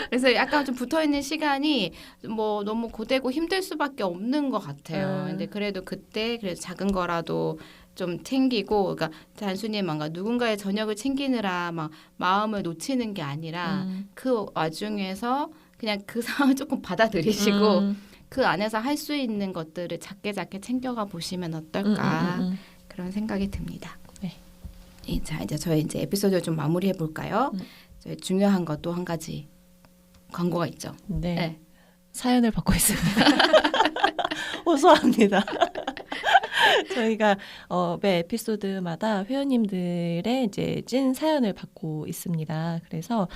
[SPEAKER 1] 그래서 약간 좀 붙어있는 시간이 뭐 너무 고되고 힘들 수밖에 없는 것 같아요. 근데 그래도 그래서 작은 거라도 좀 챙기고, 그러니까 단순히 뭔가 누군가의 저녁을 챙기느라 막 마음을 놓치는 게 아니라 그 와중에서 그냥 그 상황을 조금 받아들이시고 그 안에서 할 수 있는 것들을 작게 챙겨가 보시면 어떨까 그런 생각이 듭니다.
[SPEAKER 2] 네.
[SPEAKER 1] 자, 이제 저희 에피소드를 좀 마무리해 볼까요? 저희 중요한 것 또 한 가지 광고가 있죠.
[SPEAKER 2] 네.
[SPEAKER 1] 네.
[SPEAKER 2] 사연을 받고 있습니다. 호소합니다. 저희가 매 에피소드마다 회원님들의 이제 찐 사연을 받고 있습니다. 그래서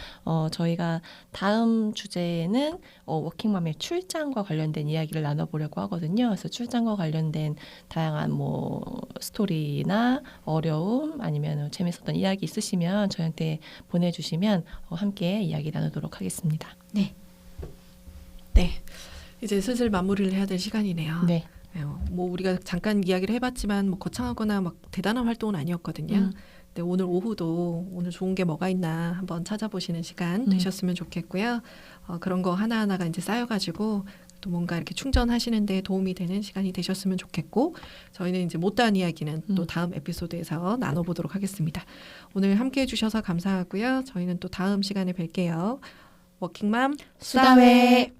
[SPEAKER 2] 저희가 다음 주제는 워킹맘의 출장과 관련된 이야기를 나눠보려고 하거든요. 그래서 출장과 관련된 다양한 뭐 스토리나 어려움 아니면 재밌었던 이야기 있으시면 저희한테 보내주시면 함께 이야기 나누도록 하겠습니다.
[SPEAKER 1] 네.
[SPEAKER 3] 네. 이제 슬슬 마무리를 해야 될 시간이네요.
[SPEAKER 2] 네.
[SPEAKER 3] 뭐 우리가 잠깐 이야기를 해봤지만 뭐 거창하거나 막 대단한 활동은 아니었거든요. 근데 오늘 오후도 오늘 좋은 게 뭐가 있나 한번 찾아보시는 시간 되셨으면 좋겠고요. 그런 거 하나하나가 이제 쌓여가지고 또 뭔가 이렇게 충전하시는데 도움이 되는 시간이 되셨으면 좋겠고, 저희는 이제 못다한 이야기는 또 다음 에피소드에서 나눠보도록 하겠습니다. 오늘 함께해 주셔서 감사하고요. 저희는 또 다음 시간에 뵐게요. 워킹맘
[SPEAKER 1] 수다회.